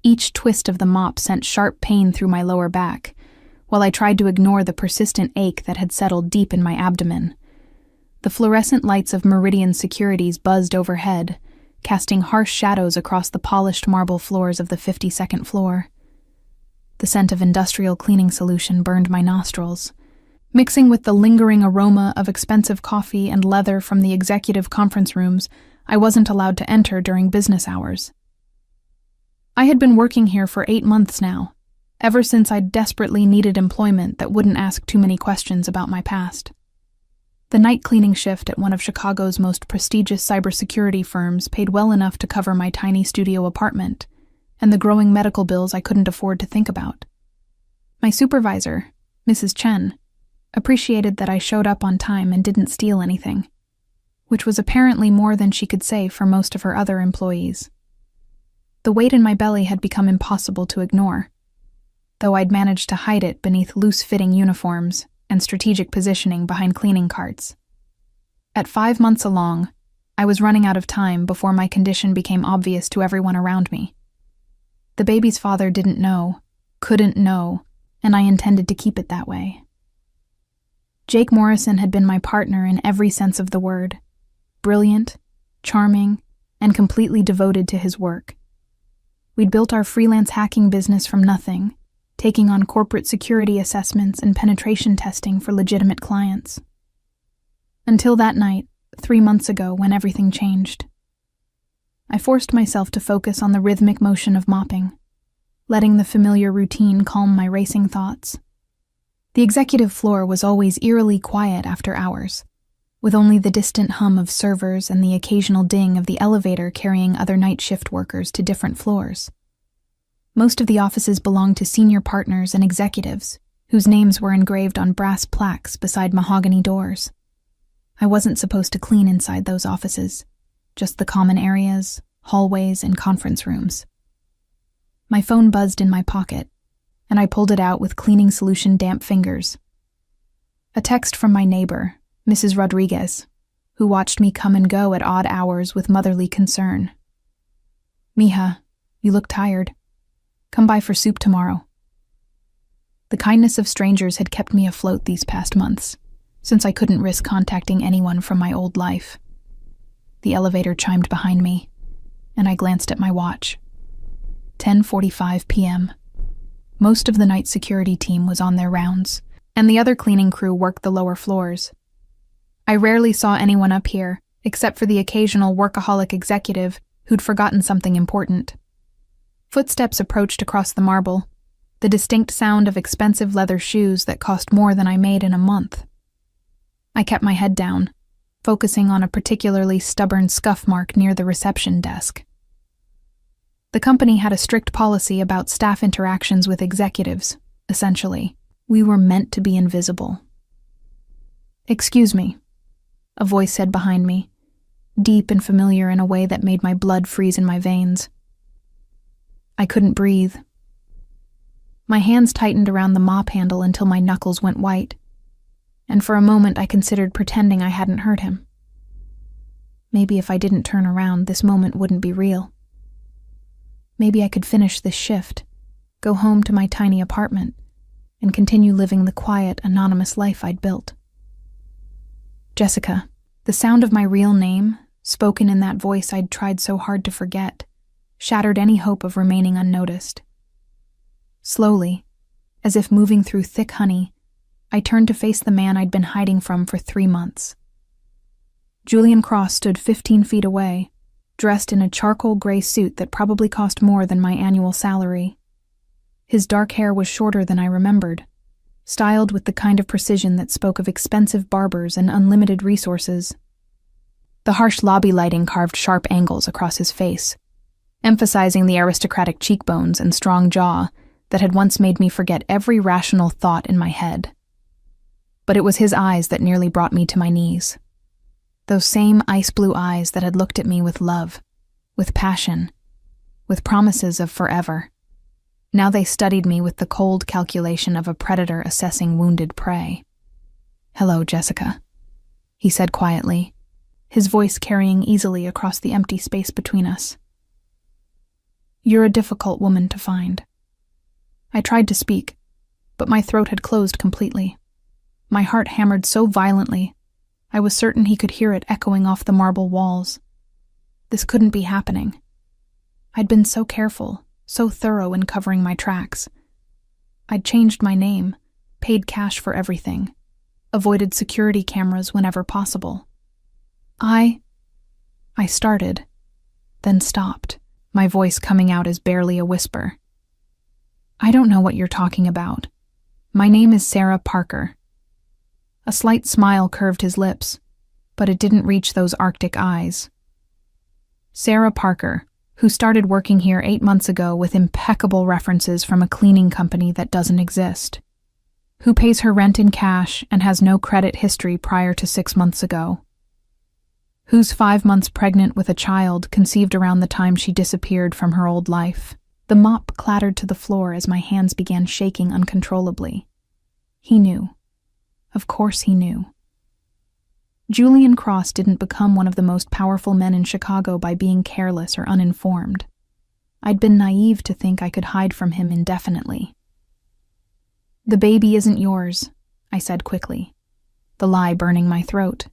Each twist of the mop sent sharp pain through my lower back, while I tried to ignore the persistent ache that had settled deep in my abdomen. The fluorescent lights of Meridian Securities buzzed overhead, casting harsh shadows across the polished marble floors of the 52nd floor. The scent of industrial cleaning solution burned my nostrils, mixing with the lingering aroma of expensive coffee and leather from the executive conference rooms I wasn't allowed to enter during business hours. I had been working here for 8 months now, ever since I desperately needed employment that wouldn't ask too many questions about my past. The night cleaning shift at one of Chicago's most prestigious cybersecurity firms paid well enough to cover my tiny studio apartment and the growing medical bills I couldn't afford to think about. My supervisor, Mrs. Chen, appreciated that I showed up on time and didn't steal anything, which was apparently more than she could say for most of her other employees. The weight in my belly had become impossible to ignore, though I'd managed to hide it beneath loose-fitting uniforms and strategic positioning behind cleaning carts. At 5 months along, I was running out of time before my condition became obvious to everyone around me. The baby's father didn't know, couldn't know, and I intended to keep it that way. Jake Morrison had been my partner in every sense of the word, brilliant, charming, and completely devoted to his work. We'd built our freelance hacking business from nothing, taking on corporate security assessments and penetration testing for legitimate clients. Until that night, 3 months ago, when everything changed. I forced myself to focus on the rhythmic motion of mopping, letting the familiar routine calm my racing thoughts. The executive floor was always eerily quiet after hours, with only the distant hum of servers and the occasional ding of the elevator carrying other night shift workers to different floors. Most of the offices belonged to senior partners and executives, whose names were engraved on brass plaques beside mahogany doors. I wasn't supposed to clean inside those offices, just the common areas, hallways, and conference rooms. My phone buzzed in my pocket, and I pulled it out with cleaning solution damp fingers. A text from my neighbor, Mrs. Rodriguez, who watched me come and go at odd hours with motherly concern. "Mija, you look tired. Come by for soup tomorrow." The kindness of strangers had kept me afloat these past months, since I couldn't risk contacting anyone from my old life. The elevator chimed behind me, and I glanced at my watch. 10:45 p.m. Most of the night security team was on their rounds, and the other cleaning crew worked the lower floors. I rarely saw anyone up here, except for the occasional workaholic executive who'd forgotten something important. Footsteps approached across the marble, the distinct sound of expensive leather shoes that cost more than I made in a month. I kept my head down, focusing on a particularly stubborn scuff mark near the reception desk. The company had a strict policy about staff interactions with executives, essentially. We were meant to be invisible. "Excuse me," a voice said behind me, deep and familiar in a way that made my blood freeze in my veins. I couldn't breathe. My hands tightened around the mop handle until my knuckles went white, and for a moment I considered pretending I hadn't heard him. Maybe if I didn't turn around, this moment wouldn't be real. Maybe I could finish this shift, go home to my tiny apartment, and continue living the quiet, anonymous life I'd built. Jessica, the sound of my real name, spoken in that voice I'd tried so hard to forget, shattered any hope of remaining unnoticed. Slowly, as if moving through thick honey, I turned to face the man I'd been hiding from for 3 months. Julian Cross stood 15 feet away, dressed in a charcoal gray suit that probably cost more than my annual salary. His dark hair was shorter than I remembered, styled with the kind of precision that spoke of expensive barbers and unlimited resources. The harsh lobby lighting carved sharp angles across his face, emphasizing the aristocratic cheekbones and strong jaw that had once made me forget every rational thought in my head. But it was his eyes that nearly brought me to my knees. Those same ice-blue eyes that had looked at me with love, with passion, with promises of forever. Now they studied me with the cold calculation of a predator assessing wounded prey. "Hello, Jessica," he said quietly, his voice carrying easily across the empty space between us. You're a difficult woman to find. I tried to speak, but my throat had closed completely. My heart hammered so violently, I was certain he could hear it echoing off the marble walls. This couldn't be happening. I'd been so careful, so thorough in covering my tracks. I'd changed my name, paid cash for everything, avoided security cameras whenever possible. I started, then stopped, my voice coming out as barely a whisper. I don't know what you're talking about. My name is Sarah Parker. A slight smile curved his lips, but it didn't reach those Arctic eyes. Sarah Parker, who started working here 8 months ago with impeccable references from a cleaning company that doesn't exist. Who pays her rent in cash and has no credit history prior to 6 months ago. Who's 5 months pregnant with a child conceived around the time she disappeared from her old life. The mop clattered to the floor as my hands began shaking uncontrollably. He knew. Of course he knew. Julian Cross didn't become one of the most powerful men in Chicago by being careless or uninformed. I'd been naive to think I could hide from him indefinitely. The baby isn't yours, I said quickly, the lie burning my throat.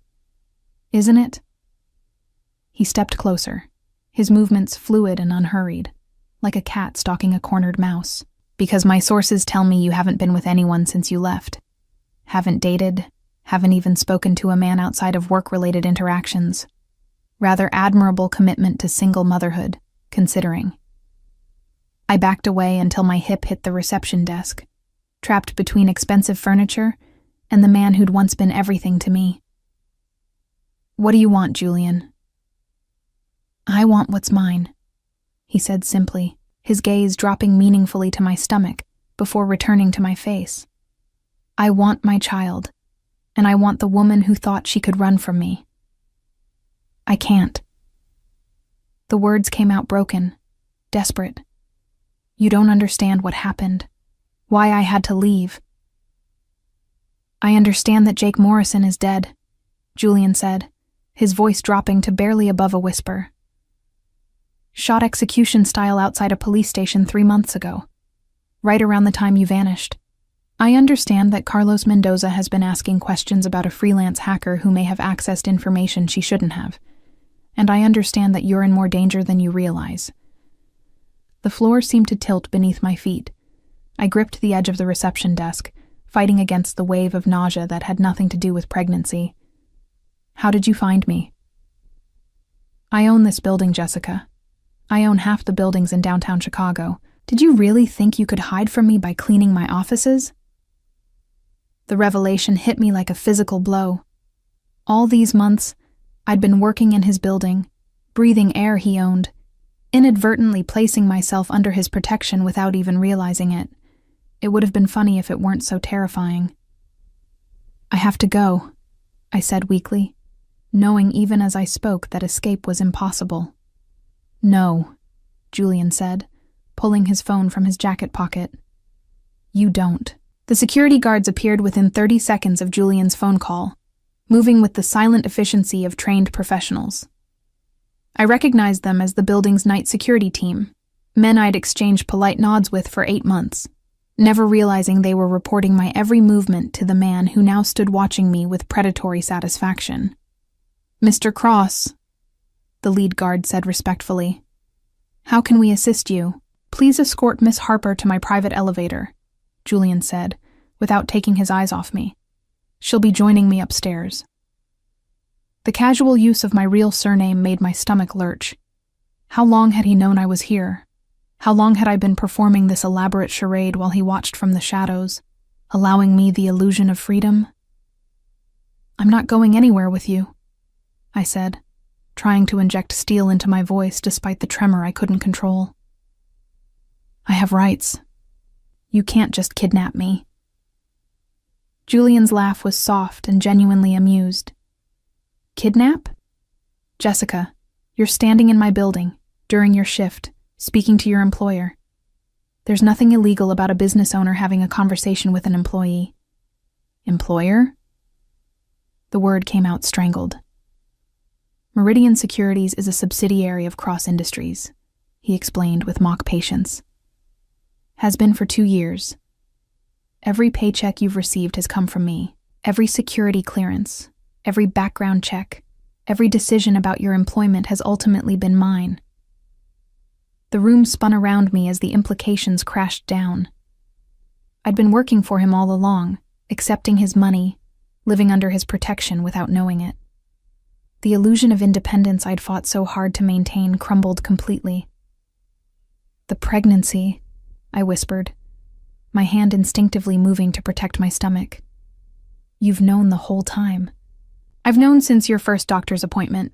Isn't it? He stepped closer, his movements fluid and unhurried, like a cat stalking a cornered mouse. Because my sources tell me you haven't been with anyone since you left. Haven't dated, haven't even spoken to a man outside of work-related interactions. Rather admirable commitment to single motherhood, considering. I backed away until my hip hit the reception desk, trapped between expensive furniture and the man who'd once been everything to me. What do you want, Julian? I want what's mine, he said simply, his gaze dropping meaningfully to my stomach before returning to my face. I want my child, and I want the woman who thought she could run from me. I can't. The words came out broken, desperate. You don't understand what happened, why I had to leave. I understand that Jake Morrison is dead, Julian said, his voice dropping to barely above a whisper. Shot execution style outside a police station 3 months ago, right around the time you vanished. I understand that Carlos Mendoza has been asking questions about a freelance hacker who may have accessed information she shouldn't have, and I understand that you're in more danger than you realize. The floor seemed to tilt beneath my feet. I gripped the edge of the reception desk, fighting against the wave of nausea that had nothing to do with pregnancy. How did you find me? I own this building, Jessica. I own half the buildings in downtown Chicago. Did you really think you could hide from me by cleaning my offices? The revelation hit me like a physical blow. All these months, I'd been working in his building, breathing air he owned, inadvertently placing myself under his protection without even realizing it. It would have been funny if it weren't so terrifying. I have to go, I said weakly, knowing even as I spoke that escape was impossible. No, Julian said, pulling his phone from his jacket pocket. You don't. The security guards appeared within 30 seconds of Julian's phone call, moving with the silent efficiency of trained professionals. I recognized them as the building's night security team, men I'd exchanged polite nods with for 8 months, never realizing they were reporting my every movement to the man who now stood watching me with predatory satisfaction. Mr. Cross, the lead guard said respectfully. How can we assist you? Please escort Miss Harper to my private elevator, Julian said, without taking his eyes off me. She'll be joining me upstairs. The casual use of my real surname made my stomach lurch. How long had he known I was here? How long had I been performing this elaborate charade while he watched from the shadows, allowing me the illusion of freedom? I'm not going anywhere with you, I said, trying to inject steel into my voice despite the tremor I couldn't control. I have rights. You can't just kidnap me. Julian's laugh was soft and genuinely amused. Kidnap? Jessica, you're standing in my building, during your shift, speaking to your employer. There's nothing illegal about a business owner having a conversation with an employee. Employer? The word came out strangled. Meridian Securities is a subsidiary of Cross Industries. he explained with mock patience. Has been for 2 years. Every paycheck you've received has come from me. Every security clearance, every background check, every decision about your employment has ultimately been mine. The room spun around me as the implications crashed down. I'd been working for him all along, accepting his money, living under his protection without knowing it. The illusion of independence I'd fought so hard to maintain crumbled completely. The pregnancy, I whispered, my hand instinctively moving to protect my stomach. You've known the whole time. I've known since your first doctor's appointment,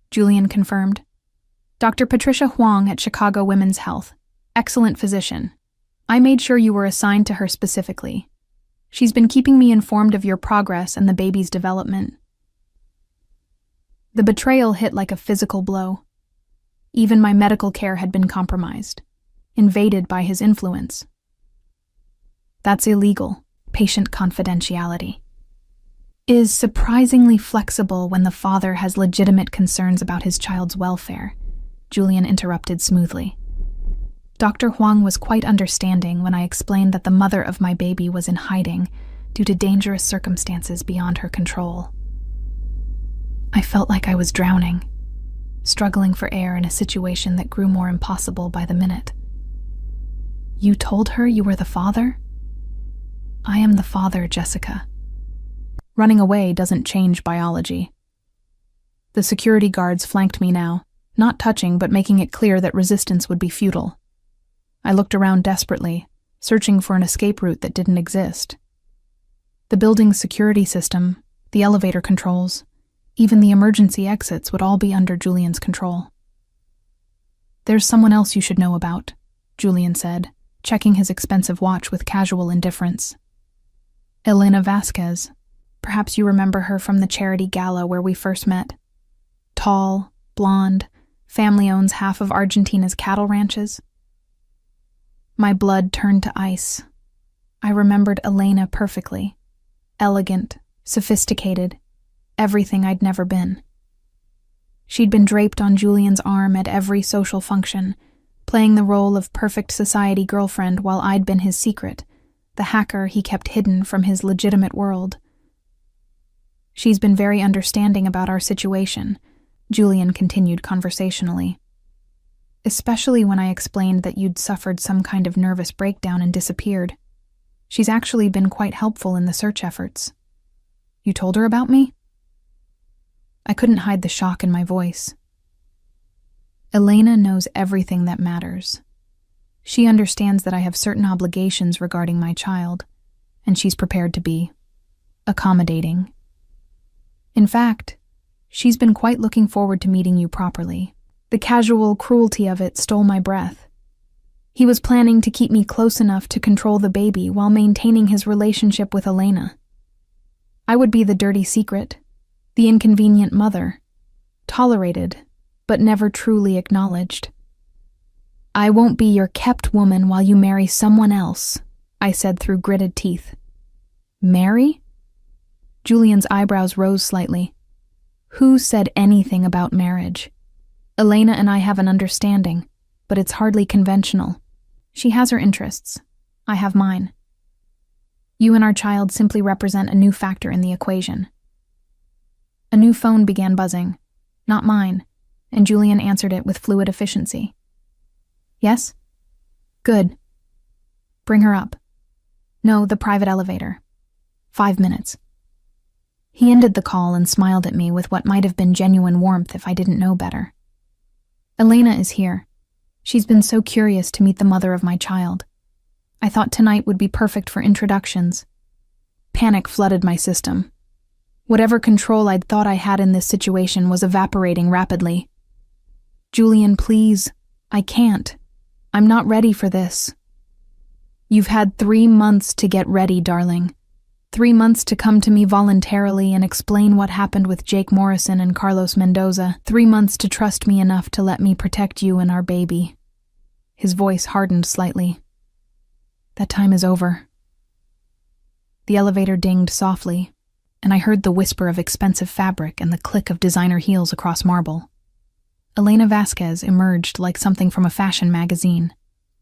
Julian confirmed. Dr. Patricia Huang at Chicago Women's Health. Excellent physician. I made sure you were assigned to her specifically. She's been keeping me informed of your progress and the baby's development. The betrayal hit like a physical blow. Even my medical care had been compromised, invaded by his influence. That's illegal. Patient confidentiality is surprisingly flexible when the father has legitimate concerns about his child's welfare, Julian interrupted smoothly. Dr. Huang was quite understanding when I explained that the mother of my baby was in hiding due to dangerous circumstances beyond her control. I felt like I was drowning, struggling for air in a situation that grew more impossible by the minute. You told her you were the father? I am the father, Jessica. Running away doesn't change biology. The security guards flanked me now, not touching but making it clear that resistance would be futile. I looked around desperately, searching for an escape route that didn't exist. The building's security system, the elevator controls, even the emergency exits would all be under Julian's control. There's someone else you should know about, Julian said, checking his expensive watch with casual indifference. Elena Vasquez. Perhaps you remember her from the charity gala where we first met. Tall, blonde, family owns half of Argentina's cattle ranches. My blood turned to ice. I remembered Elena perfectly. Elegant, sophisticated, everything I'd never been. She'd been draped on Julian's arm at every social function, playing the role of perfect society girlfriend while I'd been his secret, the hacker he kept hidden from his legitimate world. She's been very understanding about our situation, Julian continued conversationally. Especially when I explained that you'd suffered some kind of nervous breakdown and disappeared. She's actually been quite helpful in the search efforts. You told her about me? I couldn't hide the shock in my voice. Elena knows everything that matters. She understands that I have certain obligations regarding my child, and she's prepared to be accommodating. In fact, she's been quite looking forward to meeting you properly. The casual cruelty of it stole my breath. He was planning to keep me close enough to control the baby while maintaining his relationship with Elena. I would be the dirty secret, the inconvenient mother, tolerated, but never truly acknowledged. I won't be your kept woman while you marry someone else, I said through gritted teeth. Marry? Julian's eyebrows rose slightly. Who said anything about marriage? Elena and I have an understanding, but it's hardly conventional. She has her interests. I have mine. You and our child simply represent a new factor in the equation. A new phone began buzzing, not mine, and Julian answered it with fluid efficiency. Yes? Good. Bring her up. No, the private elevator. 5 minutes. He ended the call and smiled at me with what might have been genuine warmth if I didn't know better. Elena is here. She's been so curious to meet the mother of my child. I thought tonight would be perfect for introductions. Panic flooded my system. Whatever control I'd thought I had in this situation was evaporating rapidly. Julian, please. I can't. I'm not ready for this. You've had 3 months to get ready, darling. 3 months to come to me voluntarily and explain what happened with Jake Morrison and Carlos Mendoza. 3 months to trust me enough to let me protect you and our baby. His voice hardened slightly. That time is over. The elevator dinged softly, and I heard the whisper of expensive fabric and the click of designer heels across marble. Elena Vasquez emerged like something from a fashion magazine.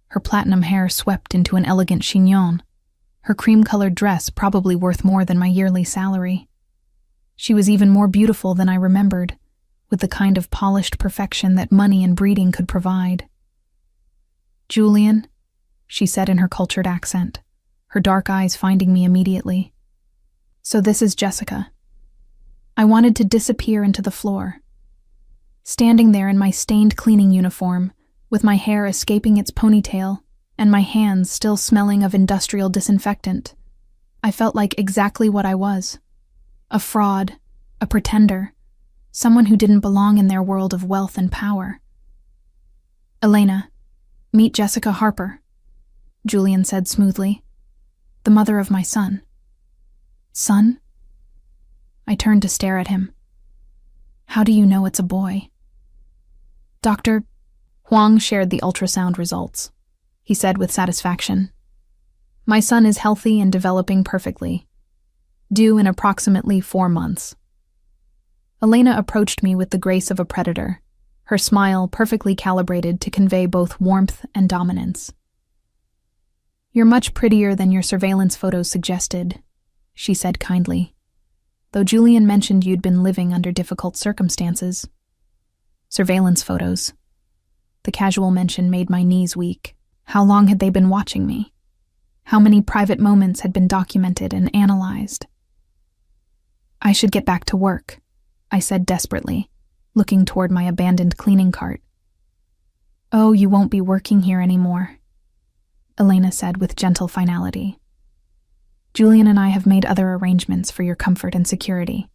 Her platinum hair swept into an elegant chignon, her cream-colored dress probably worth more than my yearly salary. She was even more beautiful than I remembered, with the kind of polished perfection that money and breeding could provide. "Julian," she said in her cultured accent, her dark eyes finding me immediately. "So this is Jessica." I wanted to disappear into the floor. Standing there in my stained cleaning uniform, with my hair escaping its ponytail and my hands still smelling of industrial disinfectant, I felt like exactly what I was. A fraud, a pretender, someone who didn't belong in their world of wealth and power. "Elena, meet Jessica Harper," Julian said smoothly. "The mother of my son." "Son?" I turned to stare at him. "How do you know it's a boy?" "Dr. Huang shared the ultrasound results," he said with satisfaction. "My son is healthy and developing perfectly. Due in approximately 4 months." Elena approached me with the grace of a predator, her smile perfectly calibrated to convey both warmth and dominance. "You're much prettier than your surveillance photos suggested," she said kindly, "though Julian mentioned you'd been living under difficult circumstances." Surveillance photos. The casual mention made my knees weak. How long had they been watching me? How many private moments had been documented and analyzed? "I should get back to work," I said desperately, looking toward my abandoned cleaning cart. "Oh, you won't be working here anymore," Elena said with gentle finality. "Julian and I have made other arrangements for your comfort and security.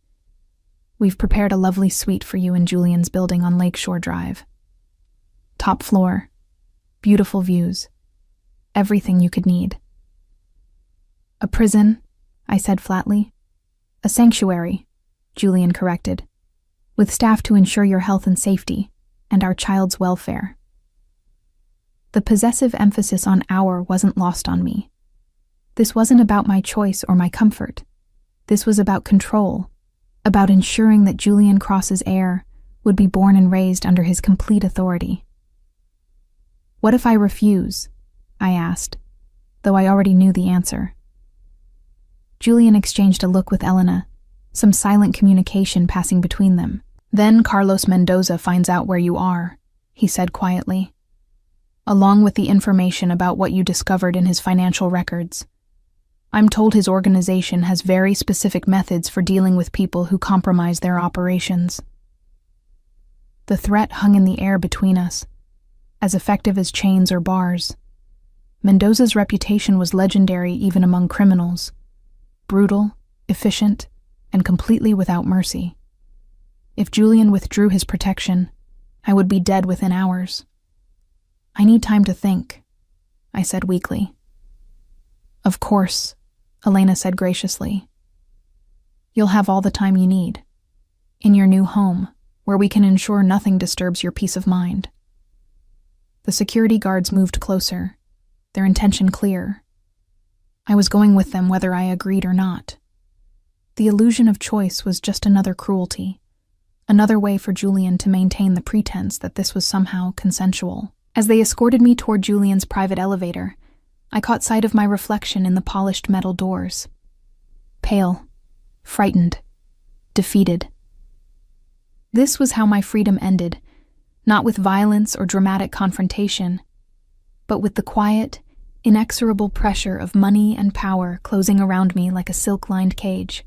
We've prepared a lovely suite for you in Julian's building on Lakeshore Drive. Top floor, beautiful views, everything you could need." "A prison," I said flatly. "A sanctuary," Julian corrected, "with staff to ensure your health and safety, and our child's welfare." The possessive emphasis on "our" wasn't lost on me. This wasn't about my choice or my comfort. This was about control, about ensuring that Julian Cross's heir would be born and raised under his complete authority. "What if I refuse?" I asked, though I already knew the answer. Julian exchanged a look with Elena, some silent communication passing between them. "Then Carlos Mendoza finds out where you are," he said quietly, "along with the information about what you discovered in his financial records. I'm told his organization has very specific methods for dealing with people who compromise their operations." The threat hung in the air between us, as effective as chains or bars. Mendoza's reputation was legendary even among criminals. Brutal, efficient, and completely without mercy. If Julian withdrew his protection, I would be dead within hours. "I need time to think," I said weakly. "Of course," Elena said graciously. "You'll have all the time you need. In your new home, where we can ensure nothing disturbs your peace of mind." The security guards moved closer, their intention clear. I was going with them whether I agreed or not. The illusion of choice was just another cruelty, another way for Julian to maintain the pretense that this was somehow consensual. As they escorted me toward Julian's private elevator, I caught sight of my reflection in the polished metal doors. Pale, frightened, defeated. This was how my freedom ended, not with violence or dramatic confrontation, but with the quiet, inexorable pressure of money and power closing around me like a silk-lined cage.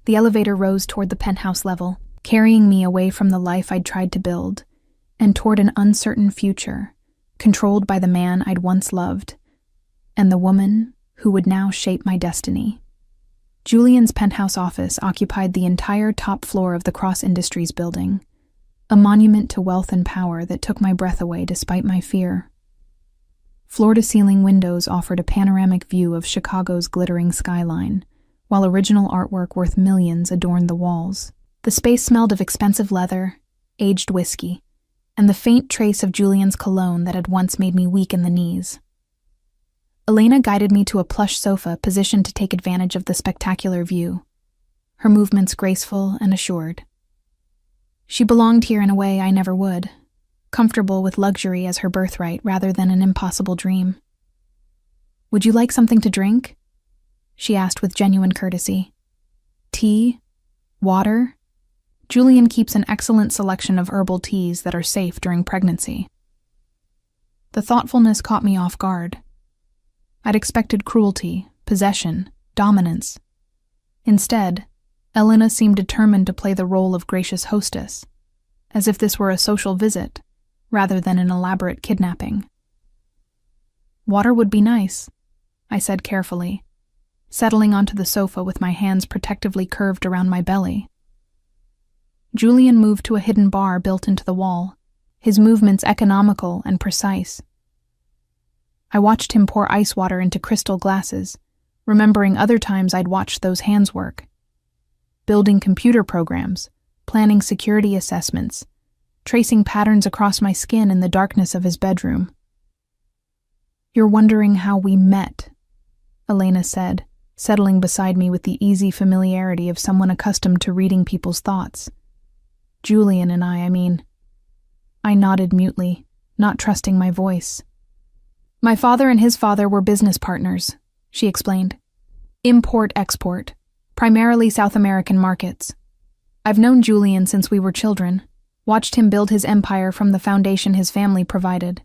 The elevator rose toward the penthouse level, carrying me away from the life I'd tried to build, and toward an uncertain future, controlled by the man I'd once loved, and the woman who would now shape my destiny. Julian's penthouse office occupied the entire top floor of the Cross Industries building, a monument to wealth and power that took my breath away despite my fear. Floor-to-ceiling windows offered a panoramic view of Chicago's glittering skyline, while original artwork worth millions adorned the walls. The space smelled of expensive leather, aged whiskey, and the faint trace of Julian's cologne that had once made me weak in the knees. Elena guided me to a plush sofa positioned to take advantage of the spectacular view, her movements graceful and assured. She belonged here in a way I never would, comfortable with luxury as her birthright rather than an impossible dream. "Would you like something to drink?" she asked with genuine courtesy. "Tea? Water?" Julian keeps an excellent selection of herbal teas that are safe during pregnancy. The thoughtfulness caught me off guard. I'd expected cruelty, possession, dominance. Instead, Elena seemed determined to play the role of gracious hostess, as if this were a social visit, rather than an elaborate kidnapping. "Water would be nice," I said carefully, settling onto the sofa with my hands protectively curved around my belly. Julian moved to a hidden bar built into the wall, his movements economical and precise. I watched him pour ice water into crystal glasses, remembering other times I'd watched those hands work. Building computer programs, planning security assessments, tracing patterns across my skin in the darkness of his bedroom. "You're wondering how we met," Elena said, settling beside me with the easy familiarity of someone accustomed to reading people's thoughts. "Julian and I mean." I nodded mutely, not trusting my voice. "My father and his father were business partners," she explained. "Import-export, primarily South American markets. I've known Julian since we were children, watched him build his empire from the foundation his family provided."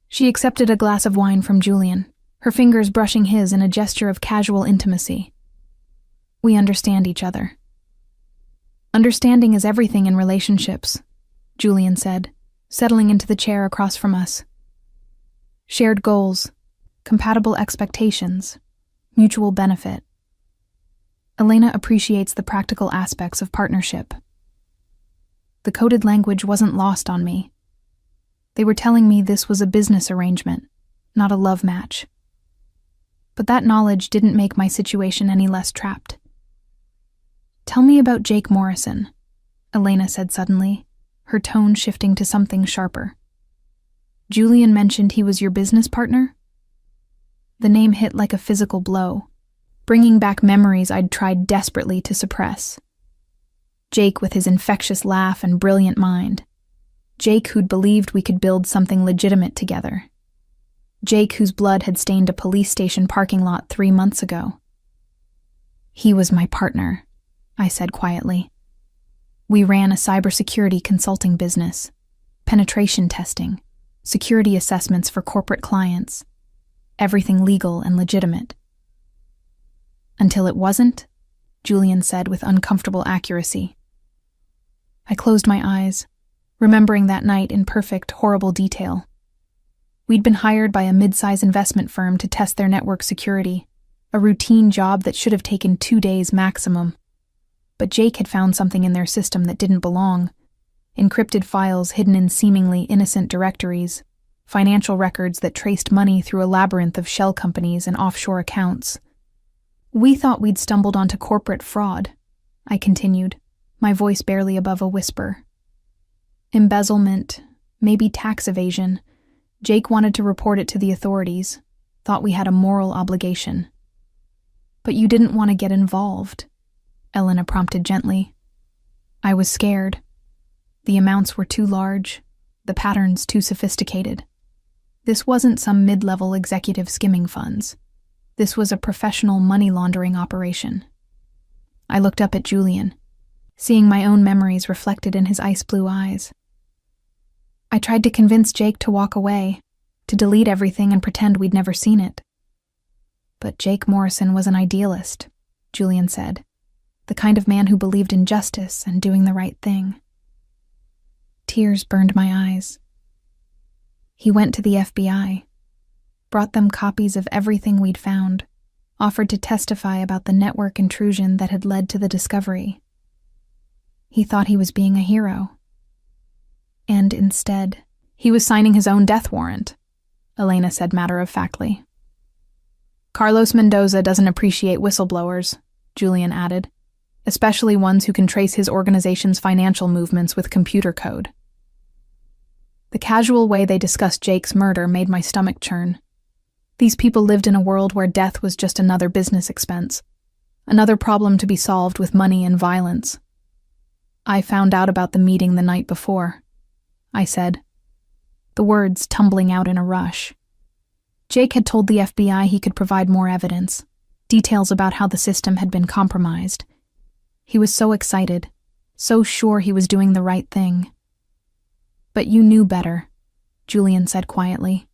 She accepted a glass of wine from Julian, her fingers brushing his in a gesture of casual intimacy. "We understand each other." "Understanding is everything in relationships," Julian said, settling into the chair across from us. "Shared goals, compatible expectations, mutual benefit." Elena appreciates the practical aspects of partnership. The coded language wasn't lost on me. They were telling me this was a business arrangement, not a love match. But that knowledge didn't make my situation any less trapped. "Tell me about Jake Morrison," Elena said suddenly, her tone shifting to something sharper. "Julian mentioned he was your business partner?" The name hit like a physical blow, bringing back memories I'd tried desperately to suppress. Jake with his infectious laugh and brilliant mind. Jake who'd believed we could build something legitimate together. Jake whose blood had stained a police station parking lot 3 months ago. "He was my partner," I said quietly. "We ran a cybersecurity consulting business, penetration testing, security assessments for corporate clients, everything legal and legitimate." "Until it wasn't," Julian said with uncomfortable accuracy. I closed my eyes, remembering that night in perfect, horrible detail. We'd been hired by a mid-size investment firm to test their network security, a routine job that should have taken 2 days maximum. But Jake had found something in their system that didn't belong. Encrypted files hidden in seemingly innocent directories, financial records that traced money through a labyrinth of shell companies and offshore accounts. "We thought we'd stumbled onto corporate fraud," I continued, my voice barely above a whisper. "Embezzlement, maybe tax evasion. Jake wanted to report it to the authorities, thought we had a moral obligation." "But you didn't want to get involved," Elena prompted gently. "I was scared. The amounts were too large, the patterns too sophisticated. This wasn't some mid-level executive skimming funds. This was a professional money laundering operation." I looked up at Julian, seeing my own memories reflected in his ice-blue eyes. "I tried to convince Jake to walk away, to delete everything and pretend we'd never seen it." "But Jake Morrison was an idealist," Julian said, "the kind of man who believed in justice and doing the right thing." Tears burned my eyes. "He went to the FBI, brought them copies of everything we'd found, offered to testify about the network intrusion that had led to the discovery. He thought he was being a hero. And instead, he was signing his own death warrant," Elena said matter-of-factly. "Carlos Mendoza doesn't appreciate whistleblowers," Julian added, "especially ones who can trace his organization's financial movements with computer code." The casual way they discussed Jake's murder made my stomach churn. These people lived in a world where death was just another business expense, another problem to be solved with money and violence. I found out about the meeting the night before, I said, the words tumbling out in a rush. Jake had told the FBI he could provide more evidence, details about how the system had been compromised. He was so excited, so sure he was doing the right thing. But you knew better, Julian said quietly.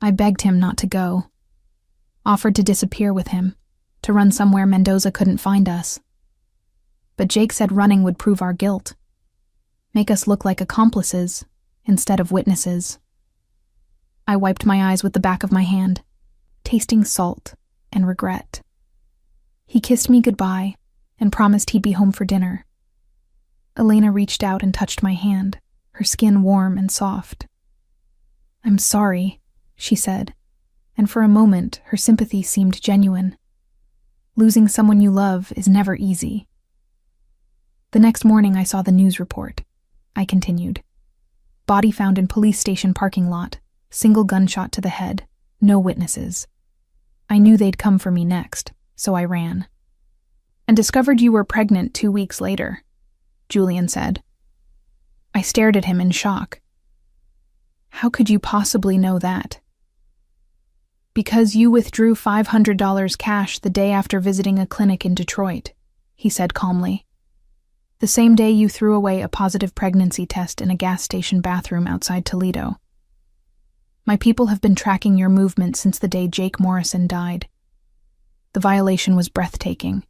I begged him not to go, offered to disappear with him, to run somewhere Mendoza couldn't find us. But Jake said running would prove our guilt, make us look like accomplices instead of witnesses. I wiped my eyes with the back of my hand, tasting salt and regret. He kissed me goodbye and promised he'd be home for dinner. Elena reached out and touched my hand, her skin warm and soft. I'm sorry, she said, and for a moment her sympathy seemed genuine. Losing someone you love is never easy. The next morning I saw the news report. I continued. Body found in police station parking lot, single gunshot to the head, no witnesses. I knew they'd come for me next, so I ran. And discovered you were pregnant 2 weeks later, Julian said. I stared at him in shock. How could you possibly know that? Because you withdrew $500 cash the day after visiting a clinic in Detroit, he said calmly. The same day you threw away a positive pregnancy test in a gas station bathroom outside Toledo. My people have been tracking your movements since the day Jake Morrison died. The violation was breathtaking.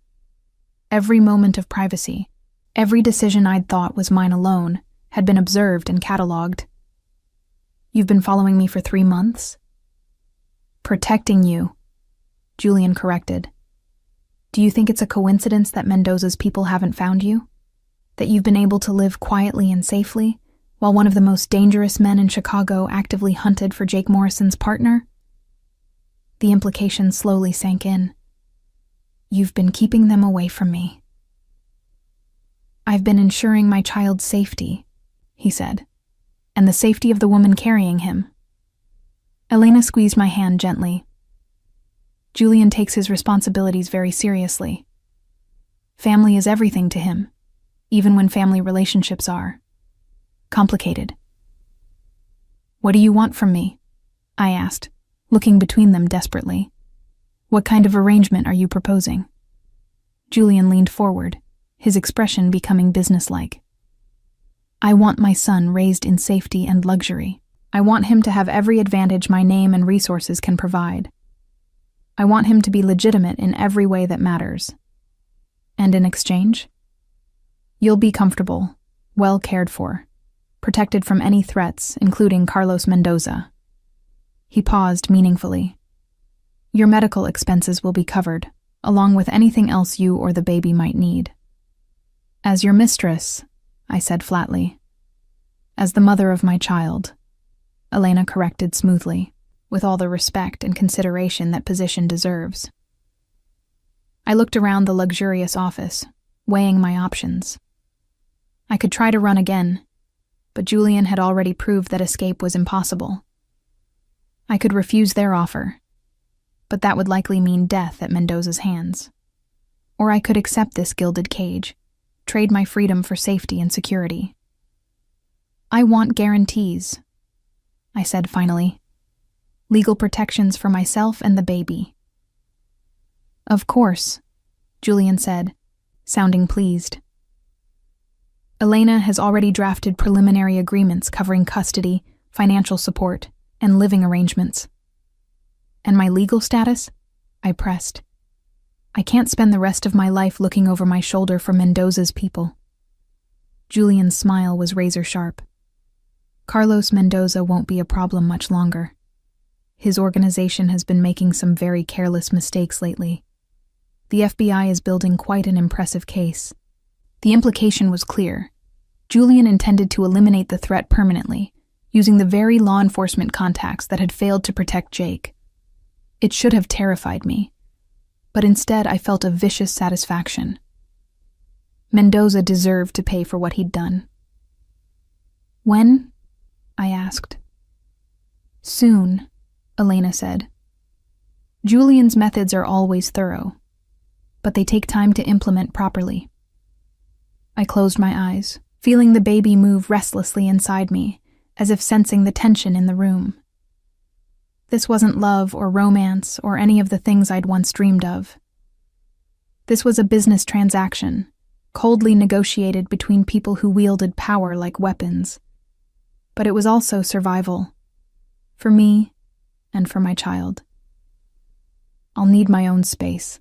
Every moment of privacy, every decision I'd thought was mine alone, had been observed and cataloged. You've been following me for 3 months? Protecting you, Julian corrected. Do you think it's a coincidence that Mendoza's people haven't found you? That you've been able to live quietly and safely, while one of the most dangerous men in Chicago actively hunted for Jake Morrison's partner? The implication slowly sank in. You've been keeping them away from me. I've been ensuring my child's safety, he said, and the safety of the woman carrying him. Elena squeezed my hand gently. Julian takes his responsibilities very seriously. Family is everything to him, even when family relationships are complicated. What do you want from me? I asked, looking between them desperately. What kind of arrangement are you proposing? Julian leaned forward, his expression becoming businesslike. I want my son raised in safety and luxury. I want him to have every advantage my name and resources can provide. I want him to be legitimate in every way that matters. And in exchange? You'll be comfortable, well cared for, protected from any threats, including Carlos Mendoza. He paused meaningfully. Your medical expenses will be covered, along with anything else you or the baby might need. As your mistress, I said flatly. As the mother of my child, Elena corrected smoothly, with all the respect and consideration that position deserves. I looked around the luxurious office, weighing my options. I could try to run again, but Julian had already proved that escape was impossible. I could refuse their offer, but that would likely mean death at Mendoza's hands. Or I could accept this gilded cage, trade my freedom for safety and security. I want guarantees, I said finally. Legal protections for myself and the baby. Of course, Julian said, sounding pleased. Elena has already drafted preliminary agreements covering custody, financial support, and living arrangements. And my legal status? I pressed. I can't spend the rest of my life looking over my shoulder for Mendoza's people. Julian's smile was razor-sharp. Carlos Mendoza won't be a problem much longer. His organization has been making some very careless mistakes lately. The FBI is building quite an impressive case. The implication was clear. Julian intended to eliminate the threat permanently, using the very law enforcement contacts that had failed to protect Jake. It should have terrified me, but instead I felt a vicious satisfaction. Mendoza deserved to pay for what he'd done. When? I asked. Soon, Elena said. Julian's methods are always thorough, but they take time to implement properly. I closed my eyes, feeling the baby move restlessly inside me, as if sensing the tension in the room. This wasn't love or romance or any of the things I'd once dreamed of. This was a business transaction, coldly negotiated between people who wielded power like weapons. But it was also survival. For me and for my child. "I'll need my own space,"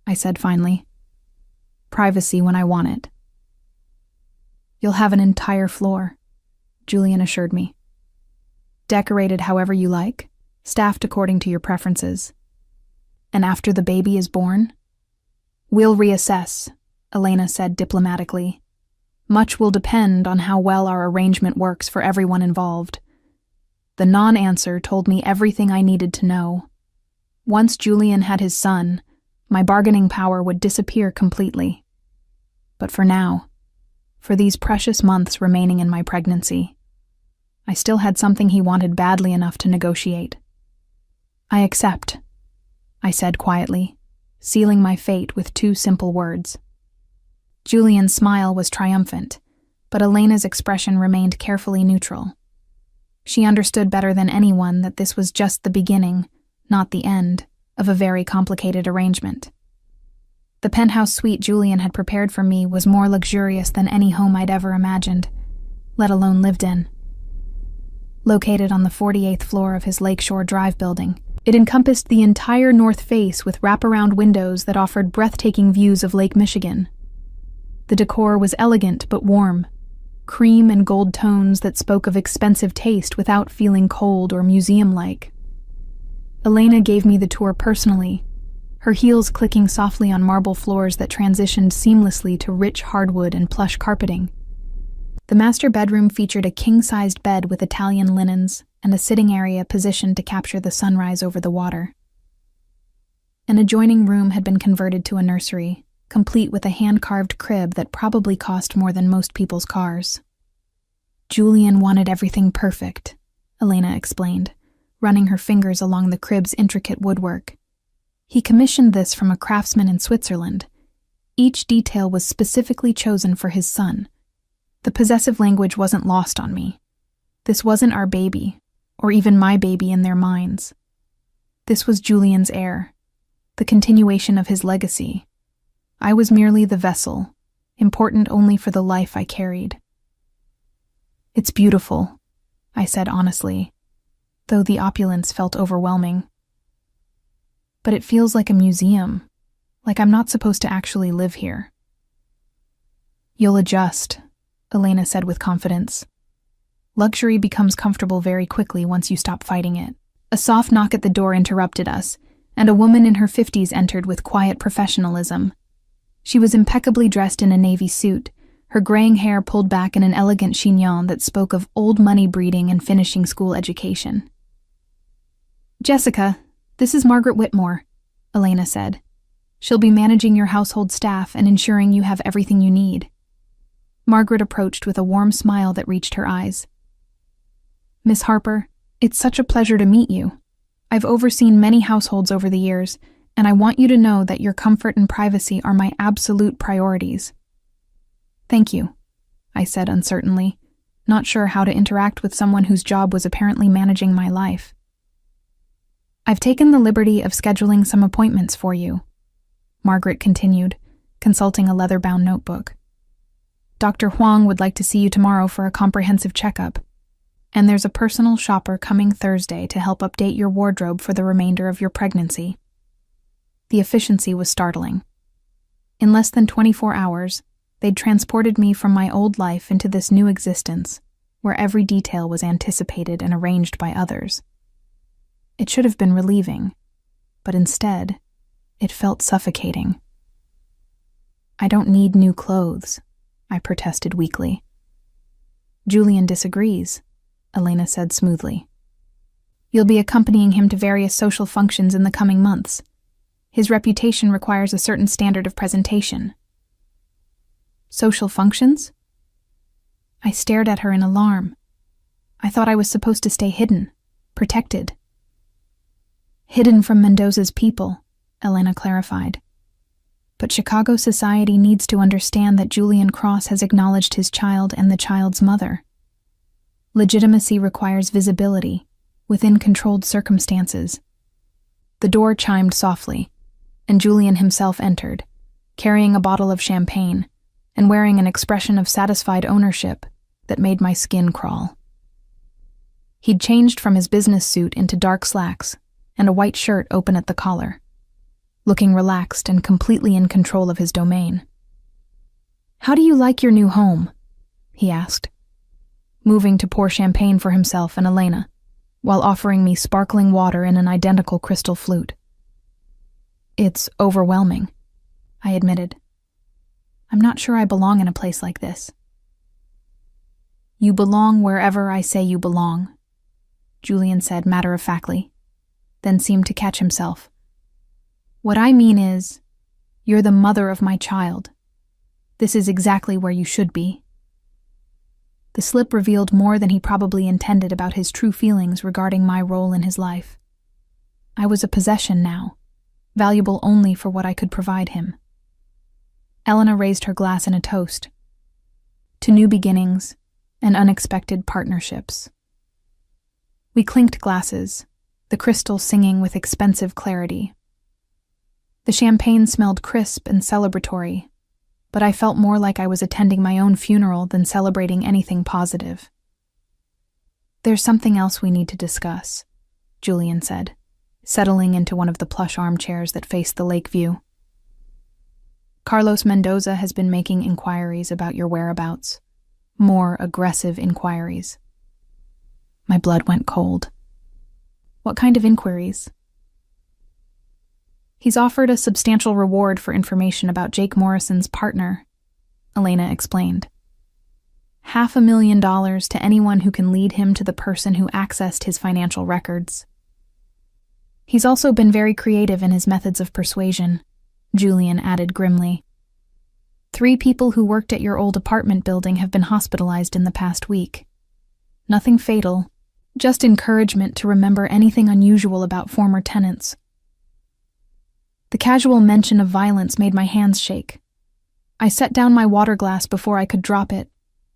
I said finally. "Privacy when I want it." "You'll have an entire floor," Julian assured me. "Decorated however you like, staffed according to your preferences. And after the baby is born?" "We'll reassess," Elena said diplomatically. "Much will depend on how well our arrangement works for everyone involved." The non-answer told me everything I needed to know. Once Julian had his son, my bargaining power would disappear completely. But for now, for these precious months remaining in my pregnancy, I still had something he wanted badly enough to negotiate. "I accept," I said quietly, sealing my fate with 2 simple words. Julian's smile was triumphant, but Elena's expression remained carefully neutral. She understood better than anyone that this was just the beginning, not the end, of a very complicated arrangement. The penthouse suite Julian had prepared for me was more luxurious than any home I'd ever imagined, let alone lived in. Located on the 48th floor of his Lakeshore Drive building, it encompassed the entire north face with wraparound windows that offered breathtaking views of Lake Michigan. The decor was elegant but warm, cream and gold tones that spoke of expensive taste without feeling cold or museum-like. Elena gave me the tour personally, her heels clicking softly on marble floors that transitioned seamlessly to rich hardwood and plush carpeting. The master bedroom featured a king-sized bed with Italian linens and a sitting area positioned to capture the sunrise over the water. An adjoining room had been converted to a nursery, complete with a hand-carved crib that probably cost more than most people's cars. "Julian wanted everything perfect," Elena explained, running her fingers along the crib's intricate woodwork. "He commissioned this from a craftsman in Switzerland. Each detail was specifically chosen for his son." The possessive language wasn't lost on me. This wasn't our baby, or even my baby in their minds. This was Julian's heir, the continuation of his legacy. I was merely the vessel, important only for the life I carried. "It's beautiful," I said honestly, though the opulence felt overwhelming. "But it feels like a museum, like I'm not supposed to actually live here." "You'll adjust," Elena said with confidence. "Luxury becomes comfortable very quickly once you stop fighting it." A soft knock at the door interrupted us, and a woman in her 50s entered with quiet professionalism. She was impeccably dressed in a navy suit, her graying hair pulled back in an elegant chignon that spoke of old money breeding and finishing school education. "Jessica, this is Margaret Whitmore," Elena said. "She'll be managing your household staff and ensuring you have everything you need." Margaret approached with a warm smile that reached her eyes. "Miss Harper, it's such a pleasure to meet you. I've overseen many households over the years, and I want you to know that your comfort and privacy are my absolute priorities." "Thank you," I said uncertainly, not sure how to interact with someone whose job was apparently managing my life. "I've taken the liberty of scheduling some appointments for you," Margaret continued, consulting a leather-bound notebook. "Dr. Huang would like to see you tomorrow for a comprehensive checkup, and there's a personal shopper coming Thursday to help update your wardrobe for the remainder of your pregnancy." The efficiency was startling. In less than 24 hours, they'd transported me from my old life into this new existence, where every detail was anticipated and arranged by others. It should have been relieving, but instead, it felt suffocating. "I don't need new clothes," I protested weakly. "Julian disagrees," Elena said smoothly. "You'll be accompanying him to various social functions in the coming months. His reputation requires a certain standard of presentation." "Social functions?" I stared at her in alarm. I thought I was supposed to stay hidden, protected. "Hidden from Mendoza's people," Elena clarified. But Chicago society needs to understand that Julian Cross has acknowledged his child and the child's mother. Legitimacy requires visibility, within controlled circumstances. The door chimed softly, and Julian himself entered, carrying a bottle of champagne and wearing an expression of satisfied ownership that made my skin crawl. He'd changed from his business suit into dark slacks and a white shirt open at the collar, looking relaxed and completely in control of his domain. "How do you like your new home?" he asked, moving to pour champagne for himself and Elena, while offering me sparkling water in an identical crystal flute. "It's overwhelming," I admitted. "I'm not sure I belong in a place like this." "You belong wherever I say you belong," Julian said matter-of-factly, then seemed to catch himself. "What I mean is, you're the mother of my child. This is exactly where you should be." The slip revealed more than he probably intended about his true feelings regarding my role in his life. I was a possession now, valuable only for what I could provide him. Elena raised her glass in a toast. To new beginnings and unexpected partnerships. We clinked glasses, the crystal singing with expensive clarity. The champagne smelled crisp and celebratory, but I felt more like I was attending my own funeral than celebrating anything positive. "There's something else we need to discuss," Julian said, settling into one of the plush armchairs that faced the lake view. "Carlos Mendoza has been making inquiries about your whereabouts. More aggressive inquiries." My blood went cold. "What kind of inquiries?" "He's offered a substantial reward for information about Jake Morrison's partner," Elena explained. $500,000 to anyone who can lead him to the person who accessed his financial records. "He's also been very creative in his methods of persuasion," Julian added grimly. 3 people who worked at your old apartment building have been hospitalized in the past week. Nothing fatal, just encouragement to remember anything unusual about former tenants. The casual mention of violence made my hands shake. I set down my water glass before I could drop it,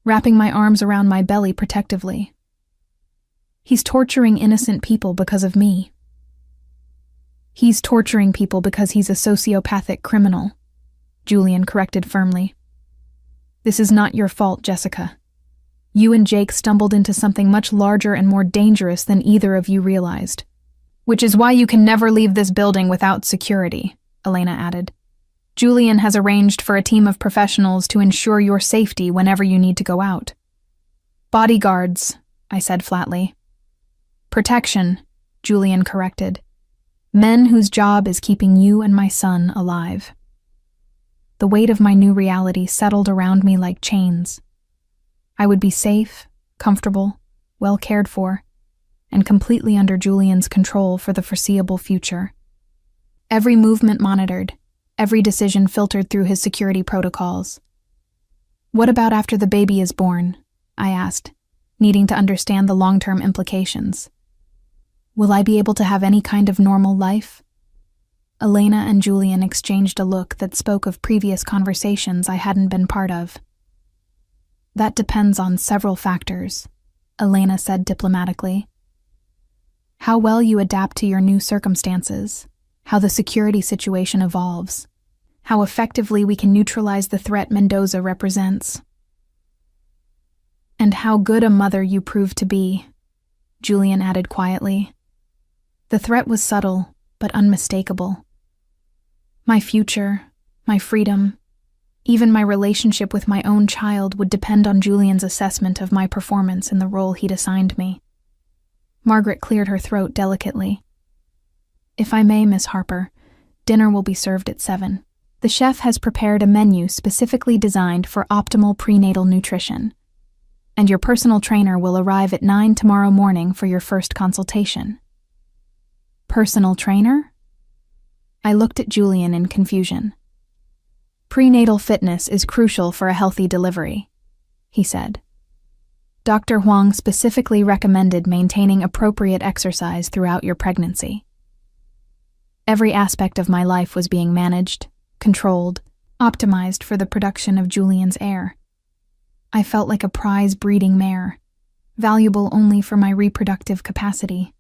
wrapping my arms around my belly protectively. "He's torturing innocent people because of me." "He's torturing people because he's a sociopathic criminal," Julian corrected firmly. "This is not your fault, Jessica. You and Jake stumbled into something much larger and more dangerous than either of you realized. Which is why you can never leave this building without security," Elena added. "Julian has arranged for a team of professionals to ensure your safety whenever you need to go out." "Bodyguards," I said flatly. "Protection," Julian corrected. "Men whose job is keeping you and my son alive." The weight of my new reality settled around me like chains. I would be safe, comfortable, well cared for, and completely under Julian's control for the foreseeable future. Every movement monitored, every decision filtered through his security protocols. "What about after the baby is born?" I asked, needing to understand the long-term implications. "Will I be able to have any kind of normal life?" Elena and Julian exchanged a look that spoke of previous conversations I hadn't been part of. "That depends on several factors," Elena said diplomatically. "How well you adapt to your new circumstances, how the security situation evolves, how effectively we can neutralize the threat Mendoza represents. And how good a mother you prove to be," Julian added quietly. The threat was subtle, but unmistakable. My future, my freedom, even my relationship with my own child would depend on Julian's assessment of my performance in the role he'd assigned me. Margaret cleared her throat delicately. "If I may, Miss Harper, dinner will be served at 7. The chef has prepared a menu specifically designed for optimal prenatal nutrition, and your personal trainer will arrive at 9 tomorrow morning for your first consultation." "Personal trainer?" I looked at Julian in confusion. "Prenatal fitness is crucial for a healthy delivery," he said. "Dr. Huang specifically recommended maintaining appropriate exercise throughout your pregnancy." Every aspect of my life was being managed, controlled, optimized for the production of Julian's heir. I felt like a prize breeding mare, valuable only for my reproductive capacity.